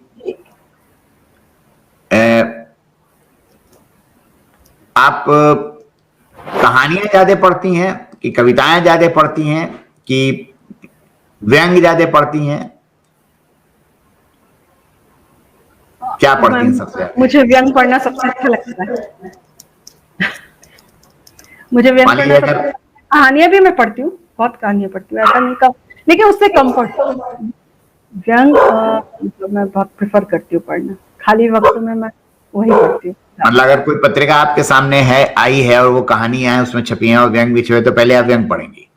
आप कहानियां ज्यादा पढ़ती हैं कि कविताएं ज्यादा पढ़ती हैं कि व्यंग ज्यादा पढ़ती हैं? क्या पढ़ती हैं सबसे ज्यादा? मुझे व्यंग पढ़ना सबसे अच्छा लगता है। मुझे व्यंग मान पढ़ना लीजिए अगर कहानियां भी मैं पढ़ती हूँ, बहुत कहानियां पढ़ती हूँ, ऐसा नहीं कम, लेकिन उससे कम पढ़ती हूँ। व्यंग मतलब मैं बहुत प्रेफर करती हूँ पढ़ना। खाली वक्त में मैं वही पढ़ती हूँ। मतलब अगर कोई पत्रिका आपके सामने है, आई है और वो कहानियां हैं उसमें छपी हैं और व्यंग भी छपे, तो पहले आप व्यंग पढ़ेंगी?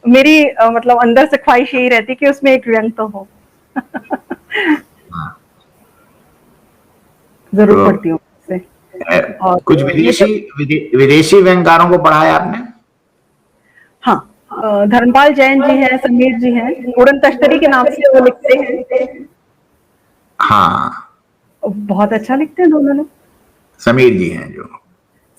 मेरी मतलब अंदर से ख्वाहिश यही रहती कि उसमें एक व्यंग तो हो। जरूर तो पढ़ती हूँ उससे। कुछ विदेशी व्यंगकारों को पढ़ा है आपने? हाँ, धर्मपाल जैन जी हैं, समीर जी हैं, उड़न तश्तरी के नाम से वो लिखते हैं। हाँ, बहुत अच्छा लिखते हैं दोनों लोग। समीर जी हैं जो,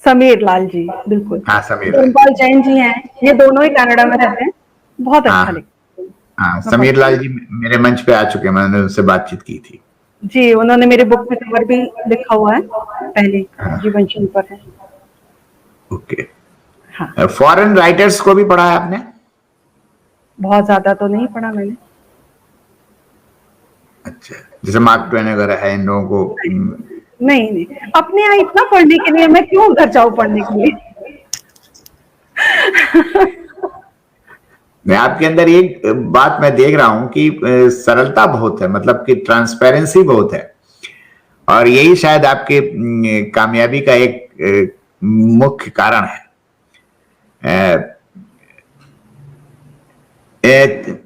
समीर लाल जी, बिल्कुल। हाँ समीर लाल, धर्मपाल जैन जी हैं, ये दोनों ही कनाडा में रहते हैं। बहुत अच्छा हाँ लिखते हैं। हाँ, समीर लाल जी मेरे मंच पे आ चुके हैं, मैंने उनसे बातचीत की थी। जी, उन्होंने मेरे बुक में कवर भी लिखा हुआ है पहले, जीवनशैली पर है। ओके। हाँ, फॉरेन राइटर्स को भी पढ़ा है आपने? बहुत ज्यादा तो नहीं पढ़ा मैंने। अच्छा, जैसे मार्क ट्वेन वगैरह है, इन लोगों को? नहीं नहीं, अपने यहाँ इतना पढ़ने के लिए मैं क्यों उधर जाऊँ पढ़ने के लिए। मैं आपके अंदर एक बात मैं देख रहा हूं कि सरलता बहुत है, मतलब कि ट्रांसपेरेंसी बहुत है, और यही शायद आपके कामयाबी का एक मुख्य कारण है।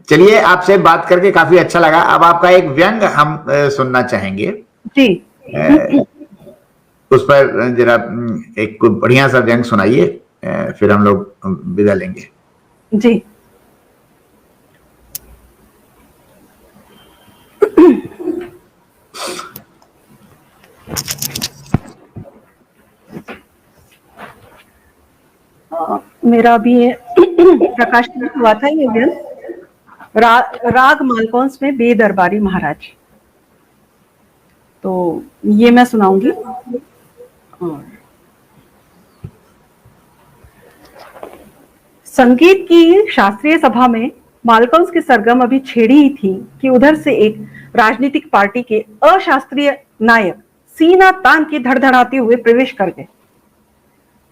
चलिए, आपसे बात करके काफी अच्छा लगा। अब आपका एक व्यंग हम सुनना चाहेंगे जी। उस पर जरा एक कोई बढ़िया सा व्यंग सुनाइए, फिर हम लोग विदा लेंगे। जी। मेरा भी प्रकाशित हुआ था ये व्यंग, राग मालकौंस में बेदरबारी महाराज। तो ये मैं सुनाऊंगी। संगीत की शास्त्रीय सभा में मालकौंस की सरगम अभी छेड़ी ही थी कि उधर से एक राजनीतिक पार्टी के अशास्त्रीय नायक सीना तान के धड़धड़ाते हुए प्रवेश कर गए।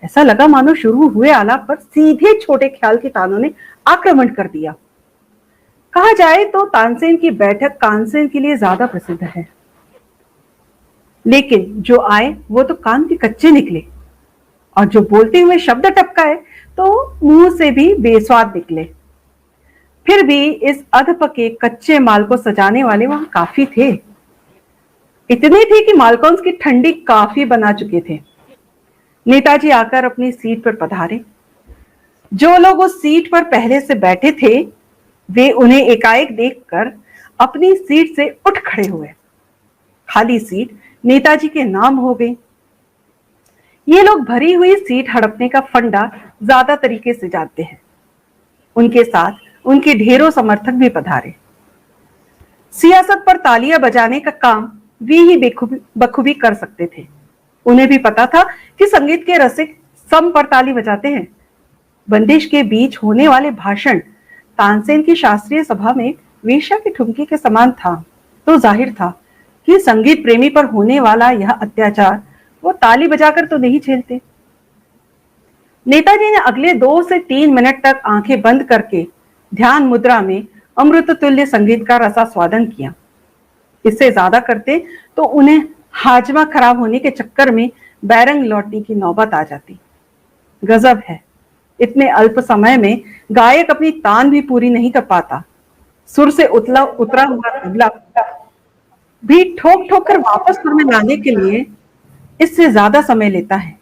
ऐसा लगा मानो शुरू हुए आलाप पर सीधे छोटे ख्याल के तानों ने आक्रमण कर दिया। कहा जाए तो तानसेन की बैठक कानसेन के लिए ज्यादा प्रसिद्ध है। लेकिन जो आए वो तो कान के कच्चे निकले, और जो बोलते हुए शब्द टपकाए तो मुंह से भी बेस्वाद निकले। फिर भी इस अधपके कच्चे माल को सजाने वाले वहां काफी थे। इतने थे कि मालकॉन्स की ठंडी काफी बना चुके थे। नेताजी आकर अपनी सीट पर पधारे। जो लोग उस सीट पर पहले से बैठे थे वे उन्हें एकाएक देखकर अपनी सीट से उठ खड़े हुए। खाली सीट नेताजी के नाम हो गई। ये लोग भरी हुई सीट हड़पने का फंडा ज्यादा तरीके से जानते हैं। उनके साथ उनके ढेरों समर्थक भी पधारे। सियासत पर तालियां बजाने का काम वे ही बखूबी कर सकते थे। उन्हें भी पता था कि संगीत के रसिक सम पर ताली बजाते हैं। बंदिश के बीच होने वाले भाषण तानसेन की शास्त्रीय सभा में वेश्या की ठुमकी के समान था, तो जाहिर था कि संगीत प्रेमी पर होने वाला यह अत्याचार वो ताली बजाकर तो नहीं झेलते। नेताजी ने अगले 2 से 3 मिनट तक आंखें बंद करके ध्यान मुद्रा में अमृत तुल्य संगीत का रसास्वादन किया। इससे ज्यादा करते तो उन्हें हाजमा खराब होने के चक्कर में बैरंग लौटने की नौबत आ जाती। गजब है, इतने अल्प समय में गायक अपनी तान भी पूरी नहीं कर पाता। सुर से उतरा हुआ तबला भी ठोक ठोक कर वापस सुर में लाने के लिए इससे ज्यादा समय लेता है।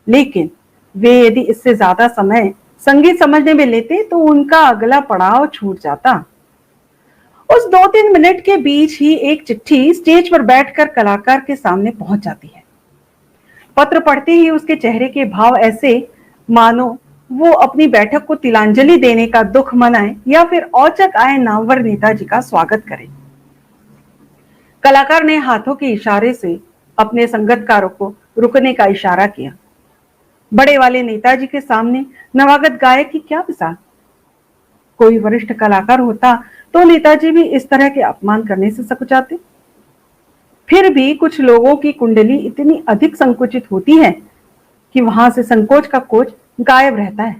लेकिन वे यदि इससे ज्यादा समय संगीत समझने में लेते तो उनका अगला पड़ाव छूट जाता। उस 2-3 मिनट के बीच ही एक चिट्ठी स्टेज पर बैठकर कलाकार के सामने पहुंच जाती है। पत्र पढ़ते ही उसके चेहरे के भाव ऐसे मानो वो अपनी बैठक को तिलांजलि देने का दुख मनाए या फिर औचक आए नामवर नेताजी का स्वागत करे। कलाकार ने हाथों के इशारे से अपने संगतकारों को रुकने का इशारा किया। बड़े वाले नेताजी के सामने नवागत गायक की क्या मिसाल। कोई वरिष्ठ कलाकार होता तो नेताजी भी इस तरह के अपमान करने से सकुचाते। फिर भी कुछ लोगों की कुंडली इतनी अधिक संकुचित होती है कि वहां से संकोच का कोच गायब रहता है।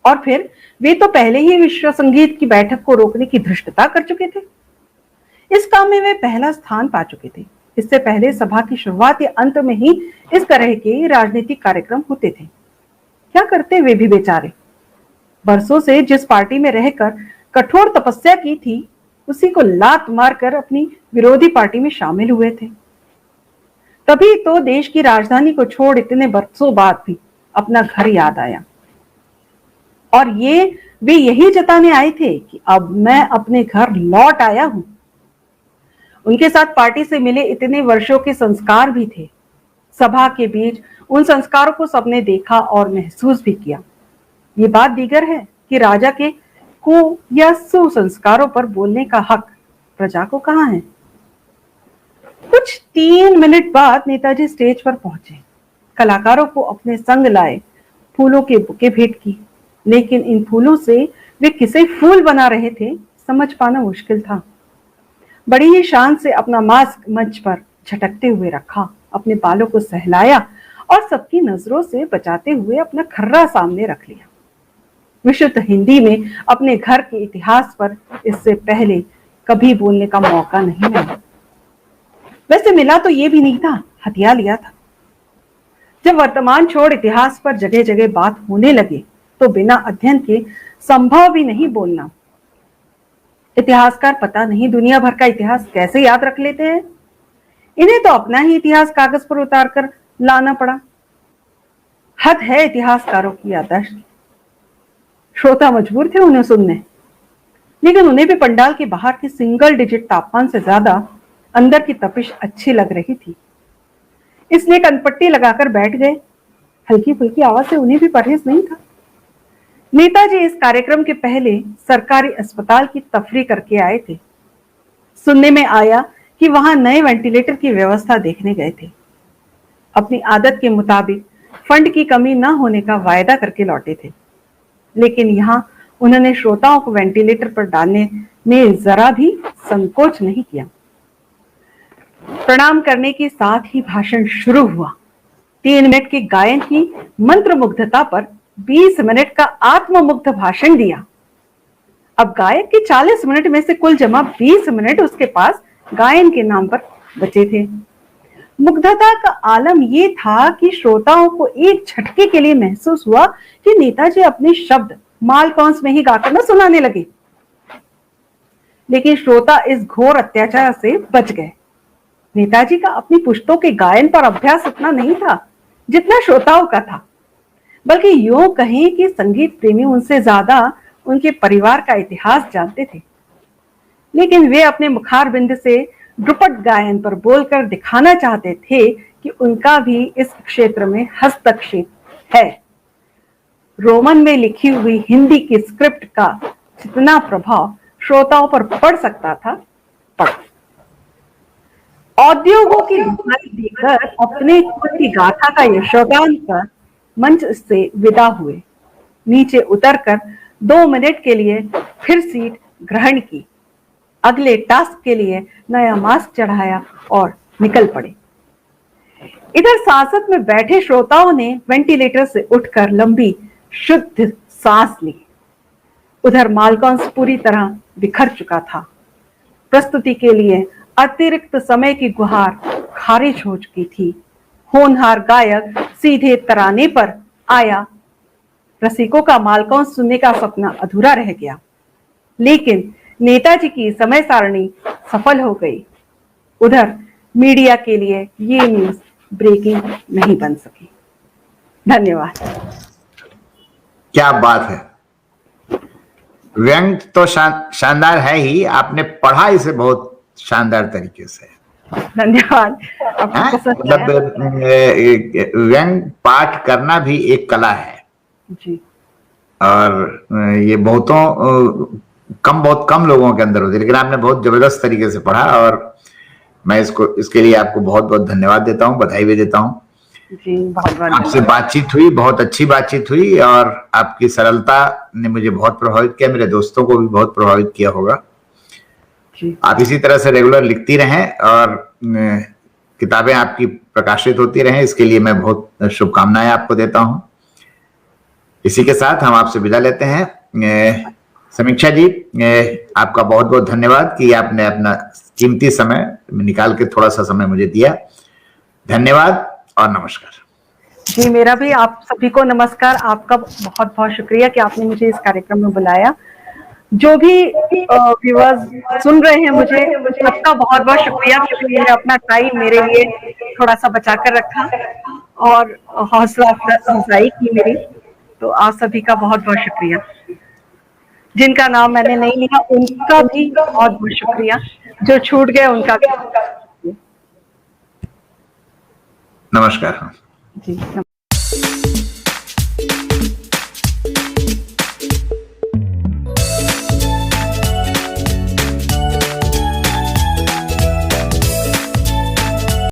और फिर वे तो पहले ही विश्व संगीत की बैठक को रोकने की धृष्टता कर चुके थे। इस काम में वे पहला स्थान पा चुके थे। इससे पहले सभा की शुरुआत या अंत में ही इस तरह के राजनीतिक कार्यक्रम होते थे। क्या करते वे भी बेचारे। बरसों से जिस पार्टी में रहकर कठोर तपस्या की थी उसी को लात मारकर अपनी विरोधी पार्टी में शामिल हुए थे। तभी तो देश की राजधानी को छोड़ इतने बरसों बाद भी अपना घर याद आया। और वे यही जताने आए थे कि अब मैं अपने घर लौट आया हूं। उनके साथ पार्टी से मिले इतने वर्षों के संस्कार भी थे। सभा के बीच उन संस्कारों को सबने देखा और महसूस भी किया। ये बात दीगर है कि राजा के कु या सुसंस्कारों पर बोलने का हक प्रजा को कहां है। कुछ 3 मिनट बाद नेताजी स्टेज पर पहुंचे। कलाकारों को अपने संग लाए फूलों के बुके भेंट की, लेकिन इन फूलों से वे किसे फूल बना रहे थे समझ पाना मुश्किल था। बड़ी ही शान से अपना मास्क मंच पर झटकते हुए रखा, अपने बालों को सहलाया और सबकी नजरों से बचाते हुए अपना खर्रा सामने रख लिया। विशुद्ध हिंदी में अपने घर के इतिहास पर इससे पहले कभी बोलने का मौका नहीं मिला। वैसे मिला तो ये भी नहीं था, हथिया लिया था। जब वर्तमान छोड़ इतिहास पर जगह जगह बात होने लगे तो बिना अध्ययन के संभव भी नहीं बोलना। इतिहासकार पता नहीं दुनिया भर का इतिहास कैसे याद रख लेते हैं। इन्हें तो अपना ही इतिहास कागज पर उतार कर लाना पड़ा। हद है इतिहासकारों की याददाश्त। श्रोता मजबूर थे उन्हें सुनने, लेकिन उन्हें भी पंडाल के बाहर के सिंगल डिजिट तापमान से ज्यादा अंदर की तपिश अच्छी लग रही थी, इसलिए कनपट्टी लगाकर बैठ गए। हल्की फुल्की आवाज से उन्हें भी परहेज नहीं था। नेताजी इस कार्यक्रम के पहले सरकारी अस्पताल की तफरी करके आए थे। सुनने में आया कि वहां नए वेंटिलेटर की व्यवस्था देखने गए थे। अपनी आदत के मुताबिक फंड की कमी न होने का वायदा करके लौटे थे, लेकिन यहां उन्होंने श्रोताओं को वेंटिलेटर पर डालने में जरा भी संकोच नहीं किया। प्रणाम करने के साथ ही भाषण शुरू हुआ। 3 मिनट के गायन की मंत्रमुग्धता पर 20 मिनट का आत्ममुग्ध भाषण दिया। अब गायक के 40 मिनट में से कुल जमा 20 मिनट उसके पास गायन के नाम पर बचे थे। मुग्धता का आलम ये था कि श्रोताओं को एक झटके के लिए महसूस हुआ कि नेताजी अपने शब्द मालकौंस में ही गाकर न सुनाने लगे। लेकिन श्रोता इस घोर अत्याचार से बच गए। नेताजी का अपनी पुश्तों के गायन पर अभ्यास इतना नहीं था जितना श्रोताओं का था, बल्कि यूं कहें कि संगीत प्रेमी उनसे ज्यादा उनके परिवार का इतिहास जानते थे। लेकिन वे अपने मुखारबिंद से ध्रुपद गायन पर बोलकर दिखाना चाहते थे कि उनका भी इस क्षेत्र में हस्तक्षेप है। रोमन में लिखी हुई हिंदी की स्क्रिप्ट का जितना प्रभाव श्रोताओं पर पड़ सकता था, पड़ा। औद्योगों की दुहाई देकर अपने खुद की गाथा का यशोगान कर मंच से विदा हुए। नीचे उतरकर 2 मिनट के लिए फिर सीट ग्रहण की, अगले टास्क के लिए नया मास्क चढ़ाया और निकल पड़े। इधर सांसद में बैठे श्रोताओं ने वेंटिलेटर से उठकर लंबी शुद्ध सांस ली। उधर मालकौंस पूरी तरह बिखर चुका था। प्रस्तुति के लिए अतिरिक्त समय की गुहार खारिज हो चुकी थी। होनहार गायक सीधे तराने पर आया। रसिकों का मालकौंस सुनने का सपना अधूरा रह गया। लेकिन नेताजी की समय सारणी सफल हो गई। उधर मीडिया के लिए ये न्यूज ब्रेकिंग नहीं बन सकी। धन्यवाद। क्या बात है। व्यंग तो शानदार है ही, आपने पढ़ा इसे बहुत शानदार तरीके से। धन्यवाद। मतलब व्यंग पाठ करना भी एक कला है जी। और ये बहुत कम लोगों के अंदर होती है, लेकिन आपने बहुत जबरदस्त तरीके से पढ़ा और मैं इसके लिए आपको बहुत बहुत धन्यवाद देता हूँ, बधाई भी देता हूँ। जी, बहुत आपसे बातचीत हुई, बहुत अच्छी बातचीत हुई और आपकी सरलता ने मुझे बहुत प्रभावित किया, मेरे दोस्तों को भी बहुत प्रभावित किया होगा। आप इसी तरह से रेगुलर लिखती रहें और किताबें आपकी प्रकाशित होती रहें, इसके लिए मैं बहुत शुभकामनाएं आपको देता हूं। इसी के साथ हम आपसे विदा लेते हैं। समीक्षा जी, आपका बहुत बहुत धन्यवाद कि आपने अपना कीमती समय निकाल के थोड़ा सा समय मुझे दिया। धन्यवाद और नमस्कार। जी, मेरा भी आप सभी को नमस्कार। आपका बहुत बहुत शुक्रिया कि आपने मुझे इस कार्यक्रम में बुलाया। जो भी व्यूअर्स सुन रहे हैं मुझे, सबका बहुत बहुत शुक्रिया क्योंकि उन्होंने अपना टाइम मेरे लिए थोड़ा सा बचा कर रखा और हौसला अफजाई की मेरी। तो आप सभी का बहुत बहुत शुक्रिया। जिनका नाम मैंने नहीं लिया उनका भी बहुत बहुत शुक्रिया, जो छूट गए उनका भी। नमस्कार। जी।